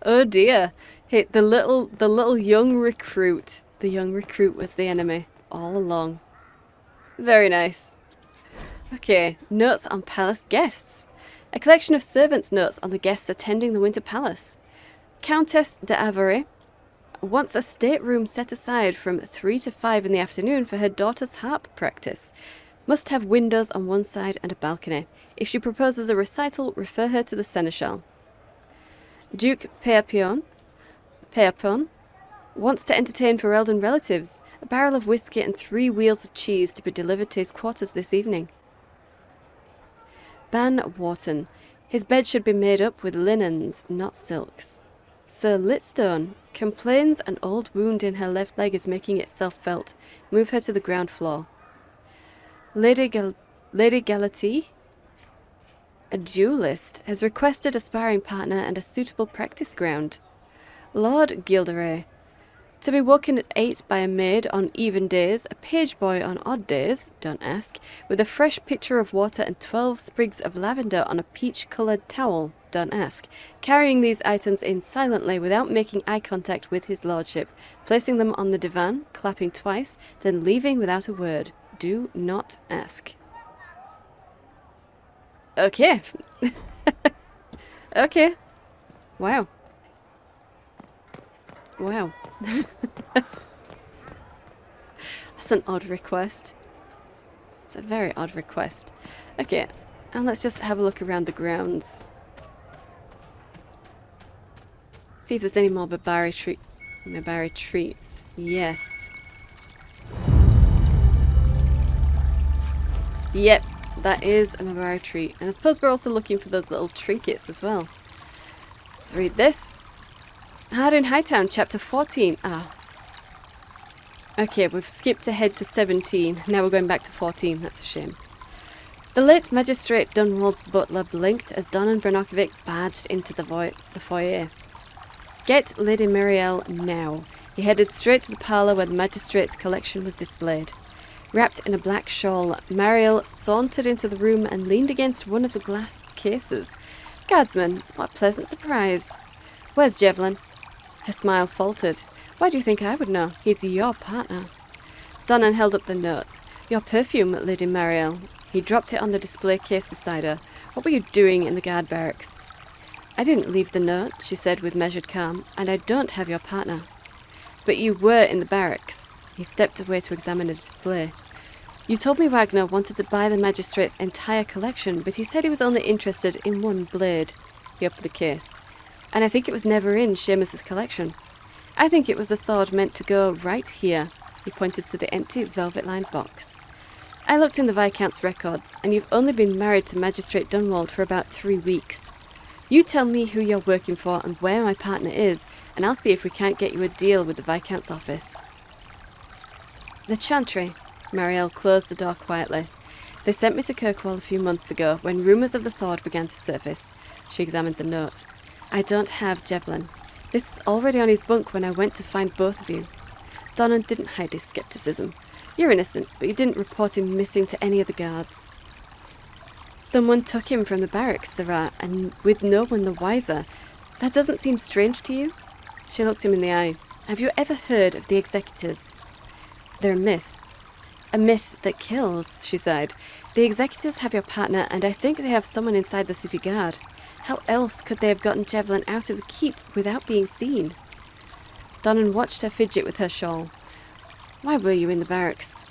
Oh dear. Hey, the little young recruit. The young recruit was the enemy all along. Very nice. Okay, notes on palace guests. A collection of servants' notes on the guests attending the Winter Palace. Countess d'Avary wants a stateroom set aside from 3 to 5 in the afternoon for her daughter's harp practice. Must have windows on one side and a balcony. If she proposes a recital, refer her to the seneschal. Duke Peapon wants to entertain Ferelden relatives. A barrel of whiskey and 3 wheels of cheese to be delivered to his quarters this evening. Ban Wharton. His bed should be made up with linens, not silks. Sir Litstone complains an old wound in her left leg is making itself felt. Move her to the ground floor. Lady Galatee, a duelist, has requested a sparring partner and a suitable practice ground. Lord Gilderay, to be woken at 8 by a maid on even days, a page boy on odd days, don't ask, with a fresh pitcher of water and 12 sprigs of lavender on a peach-coloured towel, don't ask, carrying these items in silently without making eye contact with his lordship, placing them on the divan, clapping twice, then leaving without a word. Do not ask. Okay. Okay. Wow. Wow. That's an odd request. It's a very odd request. Okay, and let's just have a look around the grounds. See if there's any more Mabari treats. Yes. Yep, that is a Mabari treat. And I suppose we're also looking for those little trinkets as well. Let's read this. Hard in Hightown, chapter 14. Ah. Okay, we've skipped ahead to 17. Now we're going back to 14. That's a shame. The late Magistrate Dunwald's butler blinked as Don and Branokovic barged into the foyer. Get Lady Muriel now. He headed straight to the parlour where the Magistrate's collection was displayed. Wrapped in a black shawl, Mariel sauntered into the room and leaned against one of the glass cases. Guardsman, what a pleasant surprise. Where's Jevlin? Her smile faltered. Why do you think I would know? He's your partner. Donnan held up the note. Your perfume, Lady Mariel. He dropped it on the display case beside her. What were you doing in the guard barracks? I didn't leave the note, she said with measured calm, and I don't have your partner. But you were in the barracks. He stepped away to examine a display. You told me Wagner wanted to buy the Magistrate's entire collection, but he said he was only interested in one blade. He opened the case. And I think it was never in Seamus's collection. I think it was the sword meant to go right here. He pointed to the empty, velvet-lined box. I looked in the Viscount's records, and you've only been married to Magistrate Dunwald for about 3 weeks. You tell me who you're working for and where my partner is, and I'll see if we can't get you a deal with the Viscount's office. The Chantry. Marielle closed the door quietly. They sent me to Kirkwall a few months ago, when rumours of the sword began to surface. She examined the note. I don't have Jevlin. This was already on his bunk when I went to find both of you. Donnan didn't hide his scepticism. You're innocent, but you didn't report him missing to any of the guards. Someone took him from the barracks, Sarah, and with no one the wiser. That doesn't seem strange to you? She looked him in the eye. Have you ever heard of the Executors? They're a myth. A myth that kills, she sighed. The Executors have your partner, and I think they have someone inside the city guard. How else could they have gotten Jevlin out of the keep without being seen? Donnan watched her fidget with her shawl. Why were you in the barracks?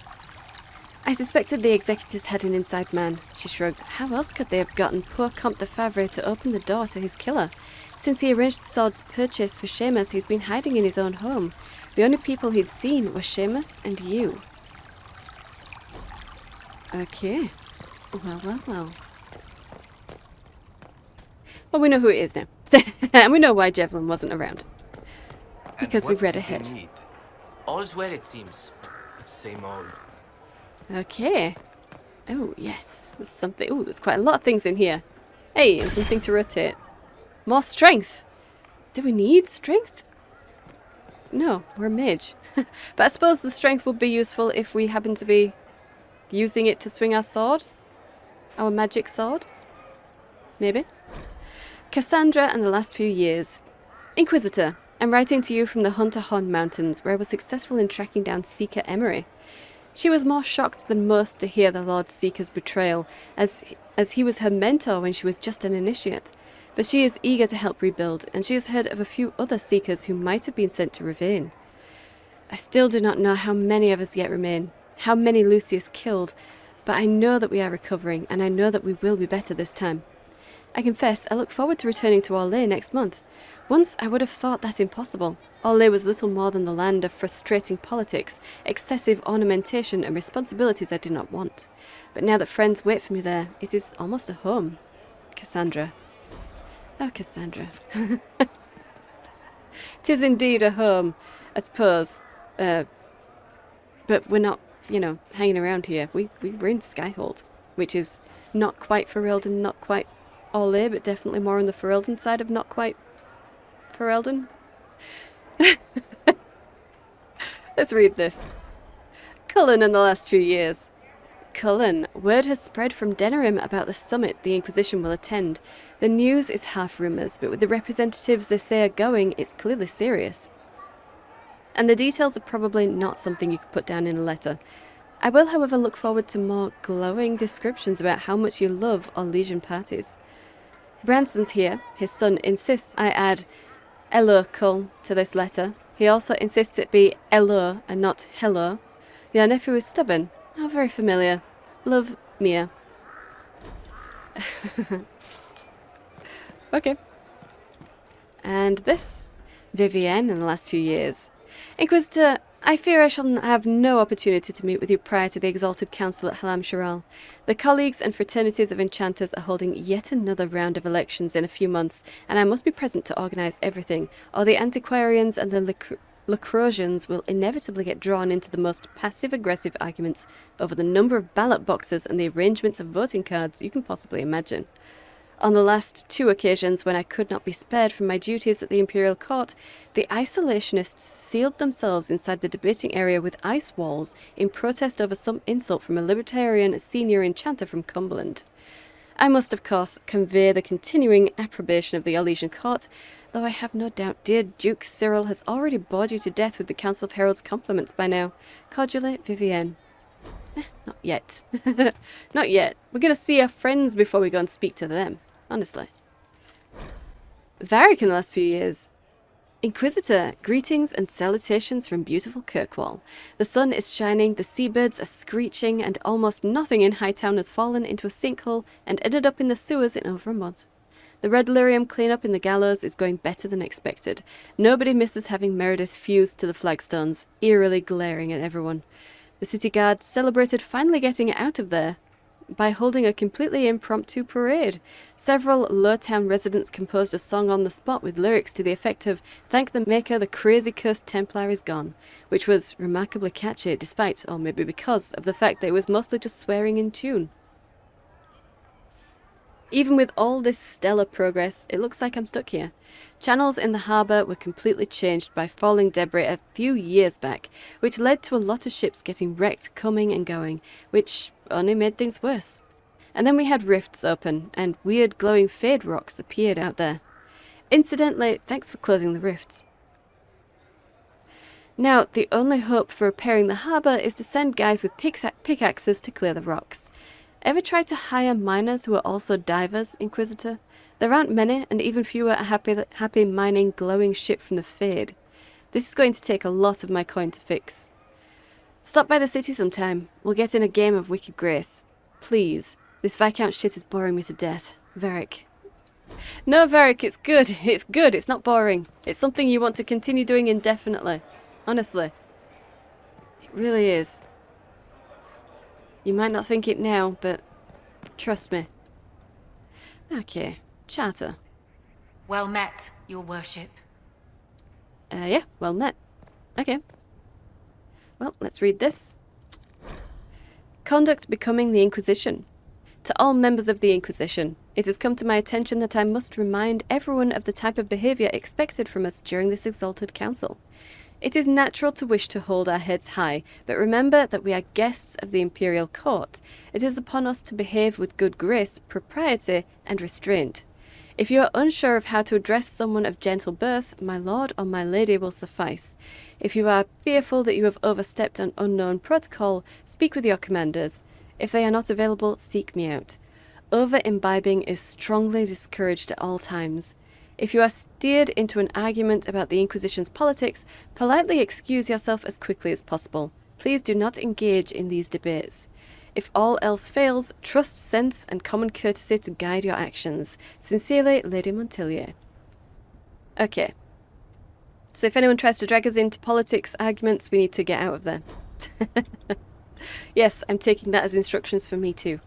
I suspected the Executors had an inside man, she shrugged. How else could they have gotten poor Comte de Favre to open the door to his killer? Since he arranged the sword's purchase for Seamus, he's been hiding in his own home. The only people he'd seen were Seamus and you. Okay. Well. Well, we know who it is now. And we know why Jevlin wasn't around. Because we've read ahead. All's well, it seems. Same old. Okay. Oh, yes. There's something. Oh, there's quite a lot of things in here. Hey, and something to rotate. More strength. Do we need strength? No, we're a mage. But I suppose the strength would be useful if we happen to be using it to swing our sword. Our magic sword. Maybe. Cassandra and the last few years. Inquisitor. I'm writing to you from the Hunter Horn Mountains, where I was successful in tracking down Seeker Emery. She was more shocked than most to hear the Lord Seeker's betrayal, as he was her mentor when she was just an initiate. But she is eager to help rebuild, and she has heard of a few other Seekers who might have been sent to Ravine. I still do not know how many of us yet remain, how many Lucius killed, but I know that we are recovering, and I know that we will be better this time. I confess, I look forward to returning to Orlais next month. Once I would have thought that impossible. Orlais was little more than the land of frustrating politics, excessive ornamentation, and responsibilities I did not want. But now that friends wait for me there, it is almost a home. Cassandra. Oh, Cassandra. It is indeed a home, I suppose. But we're not, hanging around here. We're in Skyhold, which is not quite Ferelden, not quite Orlais, but definitely more on the Ferelden side of not quite Ferelden. Let's read this. Cullen in the last few years. Cullen, word has spread from Denerim about the summit the Inquisition will attend. The news is half rumours, but with the representatives they say are going, it's clearly serious. And the details are probably not something you could put down in a letter. I will, however, look forward to more glowing descriptions about how much you love our Legion parties. Branson's here. His son insists I add Elo Cull to this letter. He also insists it be Elo and not Hello. Your nephew is stubborn. How very familiar. Love, Mia. Okay. And this. Vivienne in the last few years. Inquisitor, I fear I shall have no opportunity to meet with you prior to the Exalted Council at Halam Sharal. The colleagues and fraternities of enchanters are holding yet another round of elections in a few months, and I must be present to organise everything, or the antiquarians and the Lacrosians will inevitably get drawn into the most passive-aggressive arguments over the number of ballot boxes and the arrangements of voting cards you can possibly imagine. On the last 2 occasions when I could not be spared from my duties at the Imperial Court, the isolationists sealed themselves inside the debating area with ice walls in protest over some insult from a libertarian senior enchanter from Cumberland. I must, of course, convey the continuing approbation of the Elysian Court, though I have no doubt dear Duke Cyril has already bored you to death with the Council of Heralds' compliments by now. Cordially, Vivienne. Not yet. Not yet. We're going to see our friends before we go and speak to them. Honestly. Varric in the last few years. Inquisitor, greetings and salutations from beautiful Kirkwall. The sun is shining, the seabirds are screeching, and almost nothing in Hightown has fallen into a sinkhole and ended up in the sewers in over a month. The Red Lyrium cleanup in the gallows is going better than expected. Nobody misses having Meredith fused to the flagstones, eerily glaring at everyone. The city guard celebrated finally getting it out of there by holding a completely impromptu parade. Several Lowtown residents composed a song on the spot with lyrics to the effect of "Thank the Maker, the crazy cursed Templar is gone," which was remarkably catchy despite, or maybe because, of the fact that it was mostly just swearing in tune. Even with all this stellar progress, it looks like I'm stuck here. Channels in the harbour were completely changed by falling debris a few years back, which led to a lot of ships getting wrecked coming and going, which only made things worse. And then we had rifts open, and weird glowing fade rocks appeared out there. Incidentally, thanks for closing the rifts. Now, the only hope for repairing the harbour is to send guys with pickaxes to clear the rocks. Ever tried to hire miners who are also divers, Inquisitor? There aren't many, and even fewer are happy mining glowing shit from the Fade. This is going to take a lot of my coin to fix. Stop by the city sometime. We'll get in a game of Wicked Grace. Please. This Viscount shit is boring me to death. Varric. No, Varric, it's good. It's good. It's not boring. It's something you want to continue doing indefinitely. Honestly. It really is. You might not think it now, but trust me. Okay, charter. Well met, your worship. Yeah, well met. Okay. Well, let's read this. Conduct becoming the Inquisition. To all members of the Inquisition, it has come to my attention that I must remind everyone of the type of behaviour expected from us during this exalted council. It is natural to wish to hold our heads high, but remember that we are guests of the Imperial Court. It is upon us to behave with good grace, propriety, and restraint. If you are unsure of how to address someone of gentle birth, my lord or my lady will suffice. If you are fearful that you have overstepped an unknown protocol, speak with your commanders. If they are not available, seek me out. Over-imbibing is strongly discouraged at all times. If you are steered into an argument about the Inquisition's politics, politely excuse yourself as quickly as possible. Please do not engage in these debates. If all else fails, trust sense and common courtesy to guide your actions. Sincerely, Lady Montelier. Okay. So if anyone tries to drag us into politics arguments, we need to get out of there. Yes, I'm taking that as instructions for me too.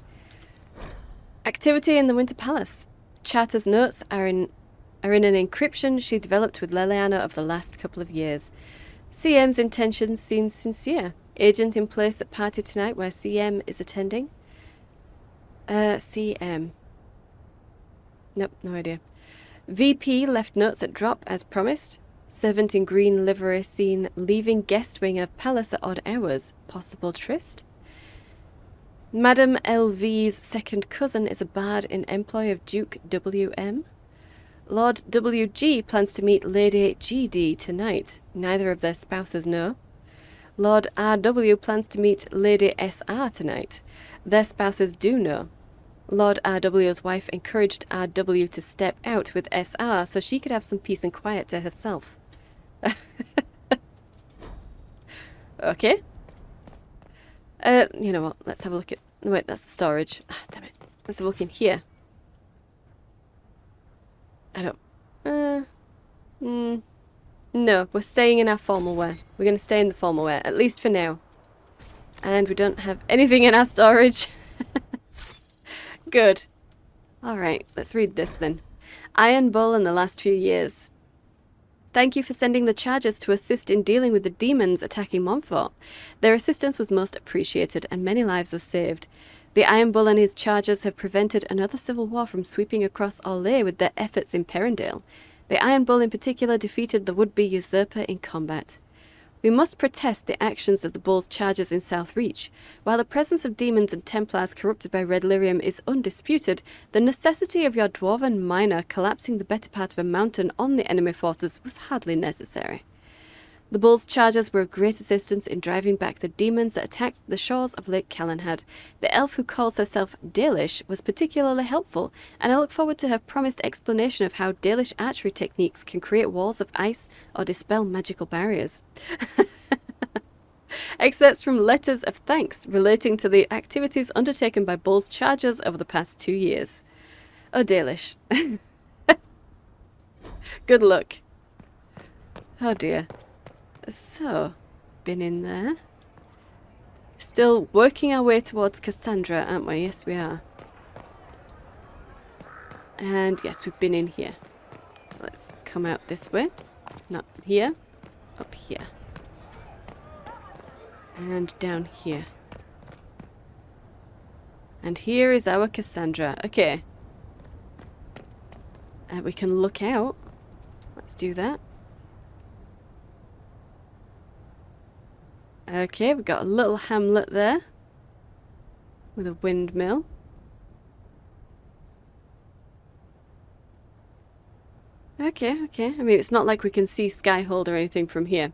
Activity in the Winter Palace. Charter's notes are in an encryption she developed with Leliana of the last couple of years. CM's intentions seem sincere. Agent in place at party tonight where CM is attending. CM. Nope, no idea. VP left notes at drop as promised. Servant in green livery seen leaving guest wing of palace at odd hours. Possible tryst. Madame LV's second cousin is a bard in employ of Duke WM. Lord WG plans to meet Lady GD tonight. Neither of their spouses know. Lord RW plans to meet Lady SR tonight. Their spouses do know. Lord RW's wife encouraged RW to step out with SR so she could have some peace and quiet to herself. Okay. You know what? Let's have a look at... No, wait, that's the storage. Ah, damn it. Let's have a look in here. I don't... No, we're staying in our formal wear. We're going to stay in the formal wear, at least for now. And we don't have anything in our storage. Good. Alright, let's read this then. Iron Bull in the last few years. Thank you for sending the chargers to assist in dealing with the demons attacking Montfort. Their assistance was most appreciated and many lives were saved. The Iron Bull and his chargers have prevented another civil war from sweeping across Orlais with their efforts in Perendale. The Iron Bull in particular defeated the would-be usurper in combat. We must protest the actions of the Bull's chargers in South Reach. While the presence of demons and Templars corrupted by red lyrium is undisputed, the necessity of your dwarven miner collapsing the better part of a mountain on the enemy forces was hardly necessary. The Bull's chargers were of great assistance in driving back the demons that attacked the shores of Lake Callanhad. The elf who calls herself Dalish was particularly helpful, and I look forward to her promised explanation of how Dalish archery techniques can create walls of ice or dispel magical barriers. Excerpts from letters of thanks relating to the activities undertaken by Bull's chargers over the past 2 years. Oh, Dalish. Good luck. Oh dear. So, been in there. Still working our way towards Cassandra, aren't we? Yes, we are. And yes, we've been in here. So let's come out this way. Not here. Up here. And down here. And here is our Cassandra. Okay. We can look out. Let's do that. Okay, we've got a little hamlet there with a windmill. Okay, okay. I mean, it's not like we can see Skyhold or anything from here.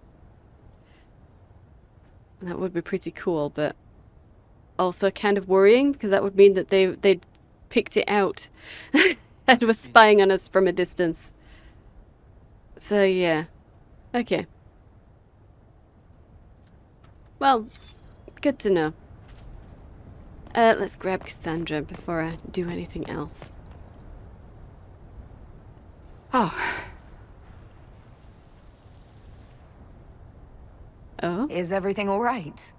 That would be pretty cool, but also kind of worrying because that would mean that they'd picked it out and were spying on us from a distance. So, yeah. Okay. Well, good to know. Let's grab Cassandra before I do anything else. Oh. Oh? Is everything all right?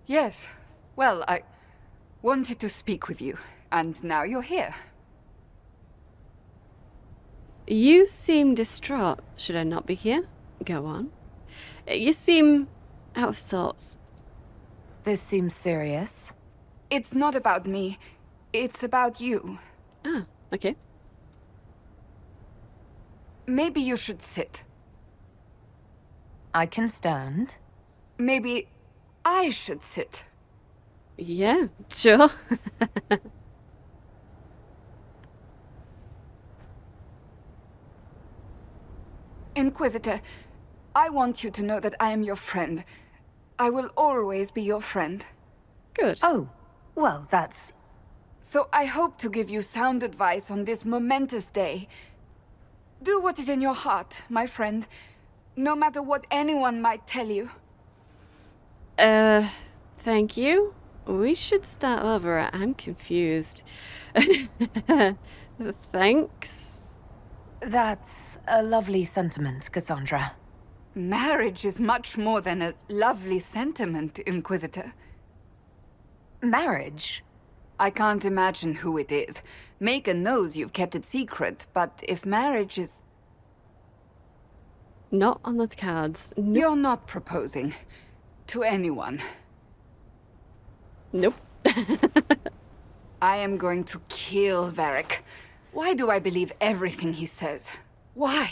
Yes. Well, I wanted to speak with you, and now you're here. You seem distraught. Should I not be here? Go on. You seem out of sorts. This seems serious. It's not about me. It's about you. Ah, okay. Maybe you should sit. I can stand. Maybe I should sit. Yeah, sure. Inquisitor, I want you to know that I am your friend. I will always be your friend. Good. Oh, well, that's... So I hope to give you sound advice on this momentous day. Do what is in your heart, my friend, no matter what anyone might tell you. Thank you. We should start over. I'm confused. Thanks. That's a lovely sentiment, Cassandra. Marriage is much more than a lovely sentiment, Inquisitor. Marriage? I can't imagine who it is. Megan knows you've kept it secret, but if marriage is... Not on the cards. Nope. You're not proposing to anyone. Nope. I am going to kill Varric. Why do I believe everything he says? Why?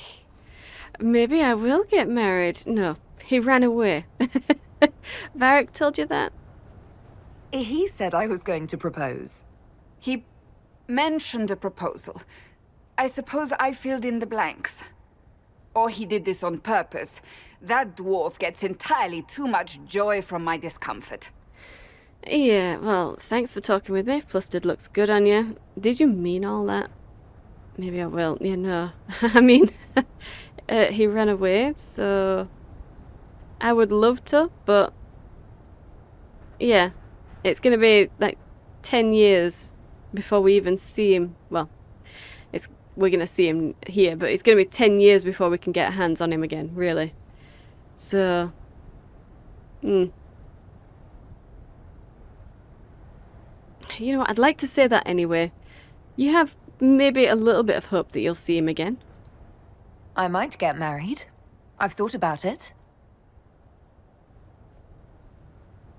Maybe I will get married. No, he ran away. Varric told you that? He said I was going to propose. He mentioned a proposal. I suppose I filled in the blanks. Or he did this on purpose. That dwarf gets entirely too much joy from my discomfort. Yeah, well, thanks for talking with me. Flustered looks good on you. Did you mean all that? Maybe I will. Yeah, no. I mean, he ran away, so... I would love to, but... Yeah, it's gonna be, like, 10 years before we even see him. Well, it's we're going to see him here, but it's going to be 10 years before we can get our hands on him again, really. So, you know what, I'd like to say that anyway. You have maybe a little bit of hope that you'll see him again. I might get married. I've thought about it.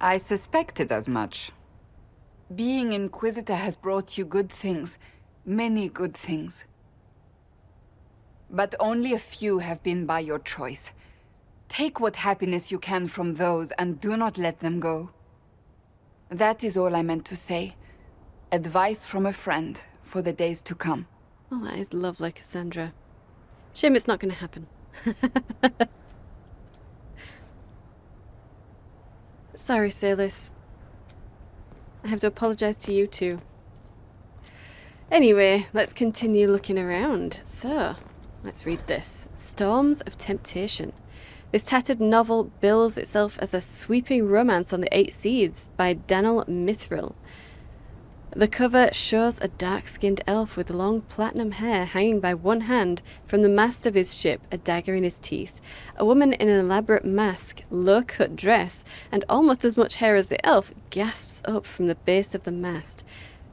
I suspected as much. Being Inquisitor has brought you good things. Many good things. But only a few have been by your choice. Take what happiness you can from those and do not let them go. That is all I meant to say. Advice from a friend for the days to come. Oh, that is lovely, Cassandra. Shame it's not going to happen. Sorry, Seylis. I have to apologize to you too. Anyway, let's continue looking around. So, let's read this. Storms of Temptation. This tattered novel bills itself as a sweeping romance on the 8 Seas by Daniel Mithril. The cover shows a dark-skinned elf with long platinum hair hanging by one hand from the mast of his ship, a dagger in his teeth. A woman in an elaborate mask, low-cut dress, and almost as much hair as the elf gasps up from the base of the mast.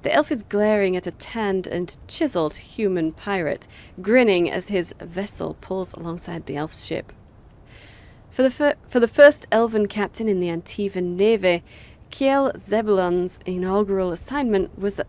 The elf is glaring at a tanned and chiseled human pirate, grinning as his vessel pulls alongside the elf's ship. For the first Elven captain in the Antivan Navy, Kiel Zebulon's inaugural assignment was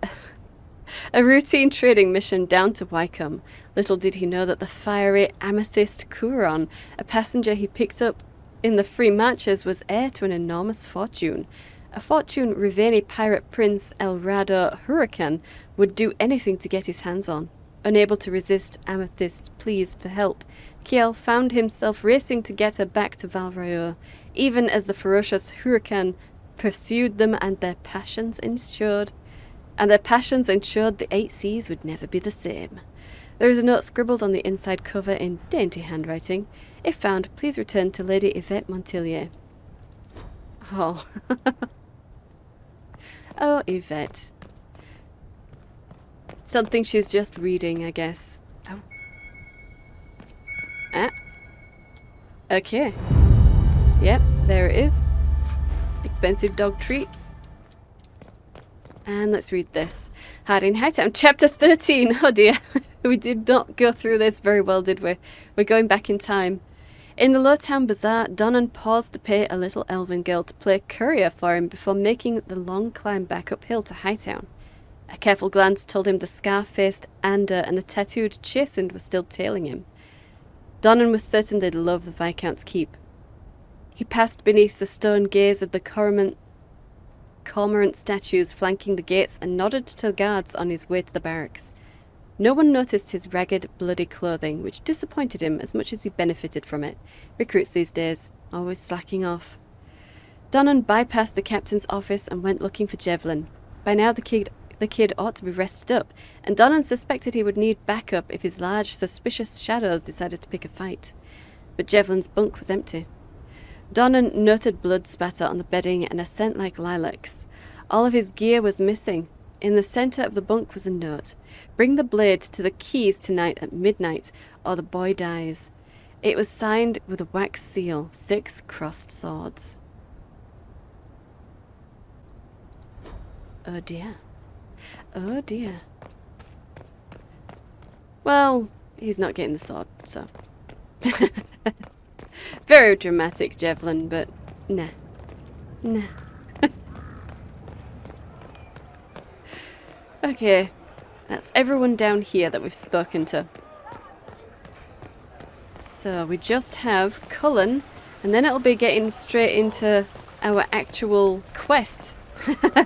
a routine trading mission down to Wycombe. Little did he know that the fiery Amethyst Curon, a passenger he picked up in the free marches, was heir to an enormous fortune. A fortune Riveni pirate prince Elrado Huracan would do anything to get his hands on. Unable to resist Amethyst's pleas for help, Kiel found himself racing to get her back to Val Royeaux, even as the ferocious Huracan pursued them, and their passions ensured the 8 Seas would never be the same. There is a note scribbled on the inside cover in dainty handwriting. If found, please return to Lady Yvette Montilier. Oh. Oh, Yvette. Something she's just reading, I guess. Oh. Ah. Okay. Yep, there it is. Expensive dog treats. And let's read this. Harding Hightown, Chapter 13. Oh dear. We did not go through this very well, did we? We're going back in time. In the Lowtown Bazaar, Donnan paused to pay a little elven girl to play courier for him before making the long climb back uphill to Hightown. A careful glance told him the scar-faced Ander and the tattooed Chastened were still tailing him. Donnan was certain they'd love the Viscount's keep. He passed beneath the stone gaze of the cormorant statues flanking the gates and nodded to the guards on his way to the barracks. No one noticed his ragged, bloody clothing, which disappointed him as much as he benefited from it. Recruits these days, always slacking off. Donnan bypassed the captain's office and went looking for Jevlin. By now the kid ought to be rested up, and Donnan suspected he would need backup if his large, suspicious shadows decided to pick a fight. But Jevlin's bunk was empty. Donnan noted blood spatter on the bedding and a scent like lilacs. All of his gear was missing. In the center of the bunk was a note. Bring the blade to the keys tonight at midnight, or the boy dies. It was signed with a wax seal, 6 crossed swords. Oh dear. Oh dear. Well, he's not getting the sword, so. Very dramatic, Jevlin, but nah. Nah. Okay, that's everyone down here that we've spoken to. So we just have Cullen, and then it'll be getting straight into our actual quest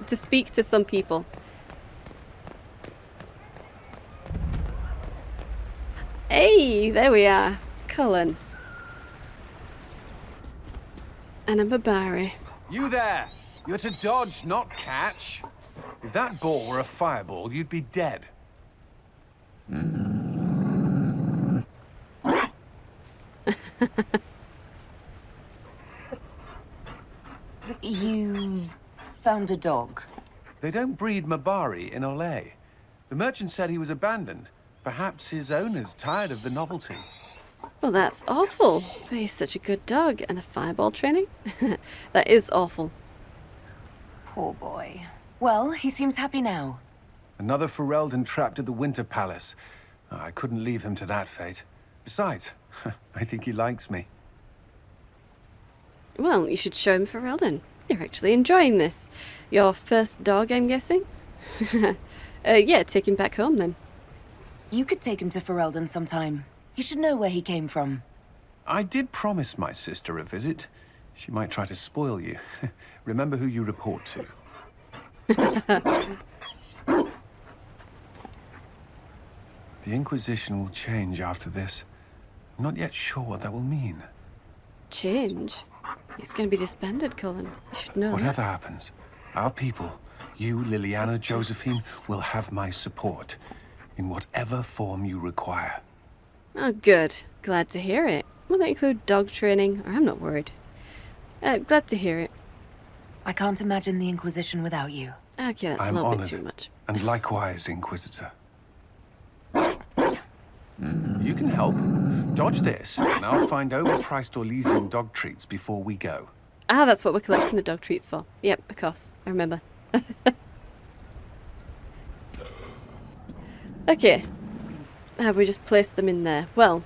to speak to some people. Hey, there we are, Cullen. And a Babari. You there! You're to dodge, not catch. If that ball were a fireball, you'd be dead. You found a dog? They don't breed Mabari in Olay. The merchant said he was abandoned, Perhaps his owner's tired of the novelty. Well, that's awful. But he's such a good dog. And the fireball training? That is awful. Poor boy. Well, he seems happy now. Another Ferelden trapped at the Winter Palace. I couldn't leave him to that fate. Besides, I think he likes me. Well, you should show him Ferelden. You're actually enjoying this. Your first dog, I'm guessing? Yeah, take him back home then. You could take him to Ferelden sometime. He should know where he came from. I did promise my sister a visit. She might try to spoil you. Remember who you report to. The Inquisition will change after this. I'm not yet sure what that will mean. Change? It's going to be disbanded, Cullen. You should know Whatever that. happens, our people, you, Liliana, Josephine, will have my support. In whatever form you require. Oh, good. Glad to hear it. Will that include dog training? Or I'm not worried. Glad to hear it. I can't imagine the Inquisition without you. Okay, that's I'm a little bit honored, too much. And likewise, Inquisitor. You can help. Dodge this, and I'll find overpriced Orlesian dog treats before we go. Ah, that's what we're collecting the dog treats for. Yep, of course. I remember. Okay. Have we just placed them in there? Well,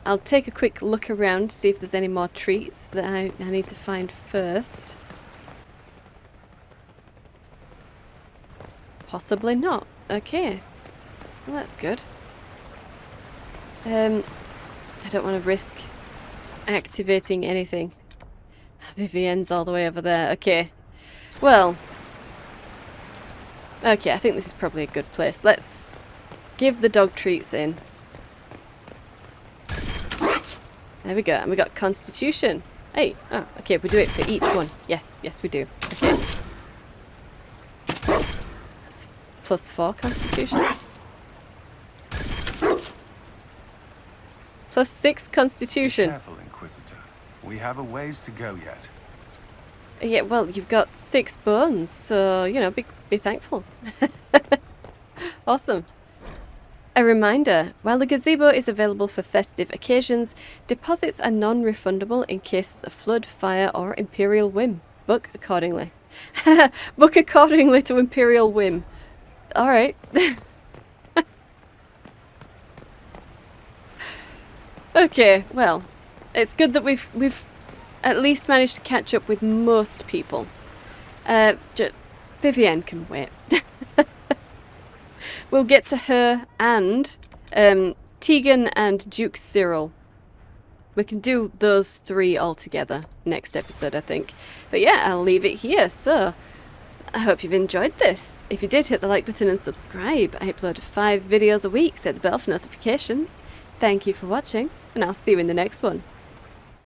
I'll take a quick look around to see if there's any more treats that I need to find first. Possibly not. Okay. Well, that's good. I don't want to risk activating anything. Vivienne's all the way over there. Okay. Well. Okay, I think this is probably a good place. Let's give the dog treats in. There we go. And we got Constitution. Hey. Oh, okay, we do it for each one. Yes, yes we do. Okay. That's +4 Constitution. +6 Constitution. Be careful, Inquisitor. We have a ways to go yet. Yeah, well, you've got 6 bones, so, you know, be thankful. Awesome. A reminder, while the gazebo is available for festive occasions, deposits are non-refundable in cases of flood, fire, or Imperial whim. Book accordingly. Book accordingly to Imperial whim. Alright. Okay, well, it's good that we've at least managed to catch up with most people. Vivienne can wait. We'll get to her and Tegan and Duke Cyril. We can do those 3 all together next episode, I think. But yeah, I'll leave it here. So, I hope you've enjoyed this. If you did, hit the like button and subscribe. I upload 5 videos a week. Set the bell for notifications. Thank you for watching, and I'll see you in the next one.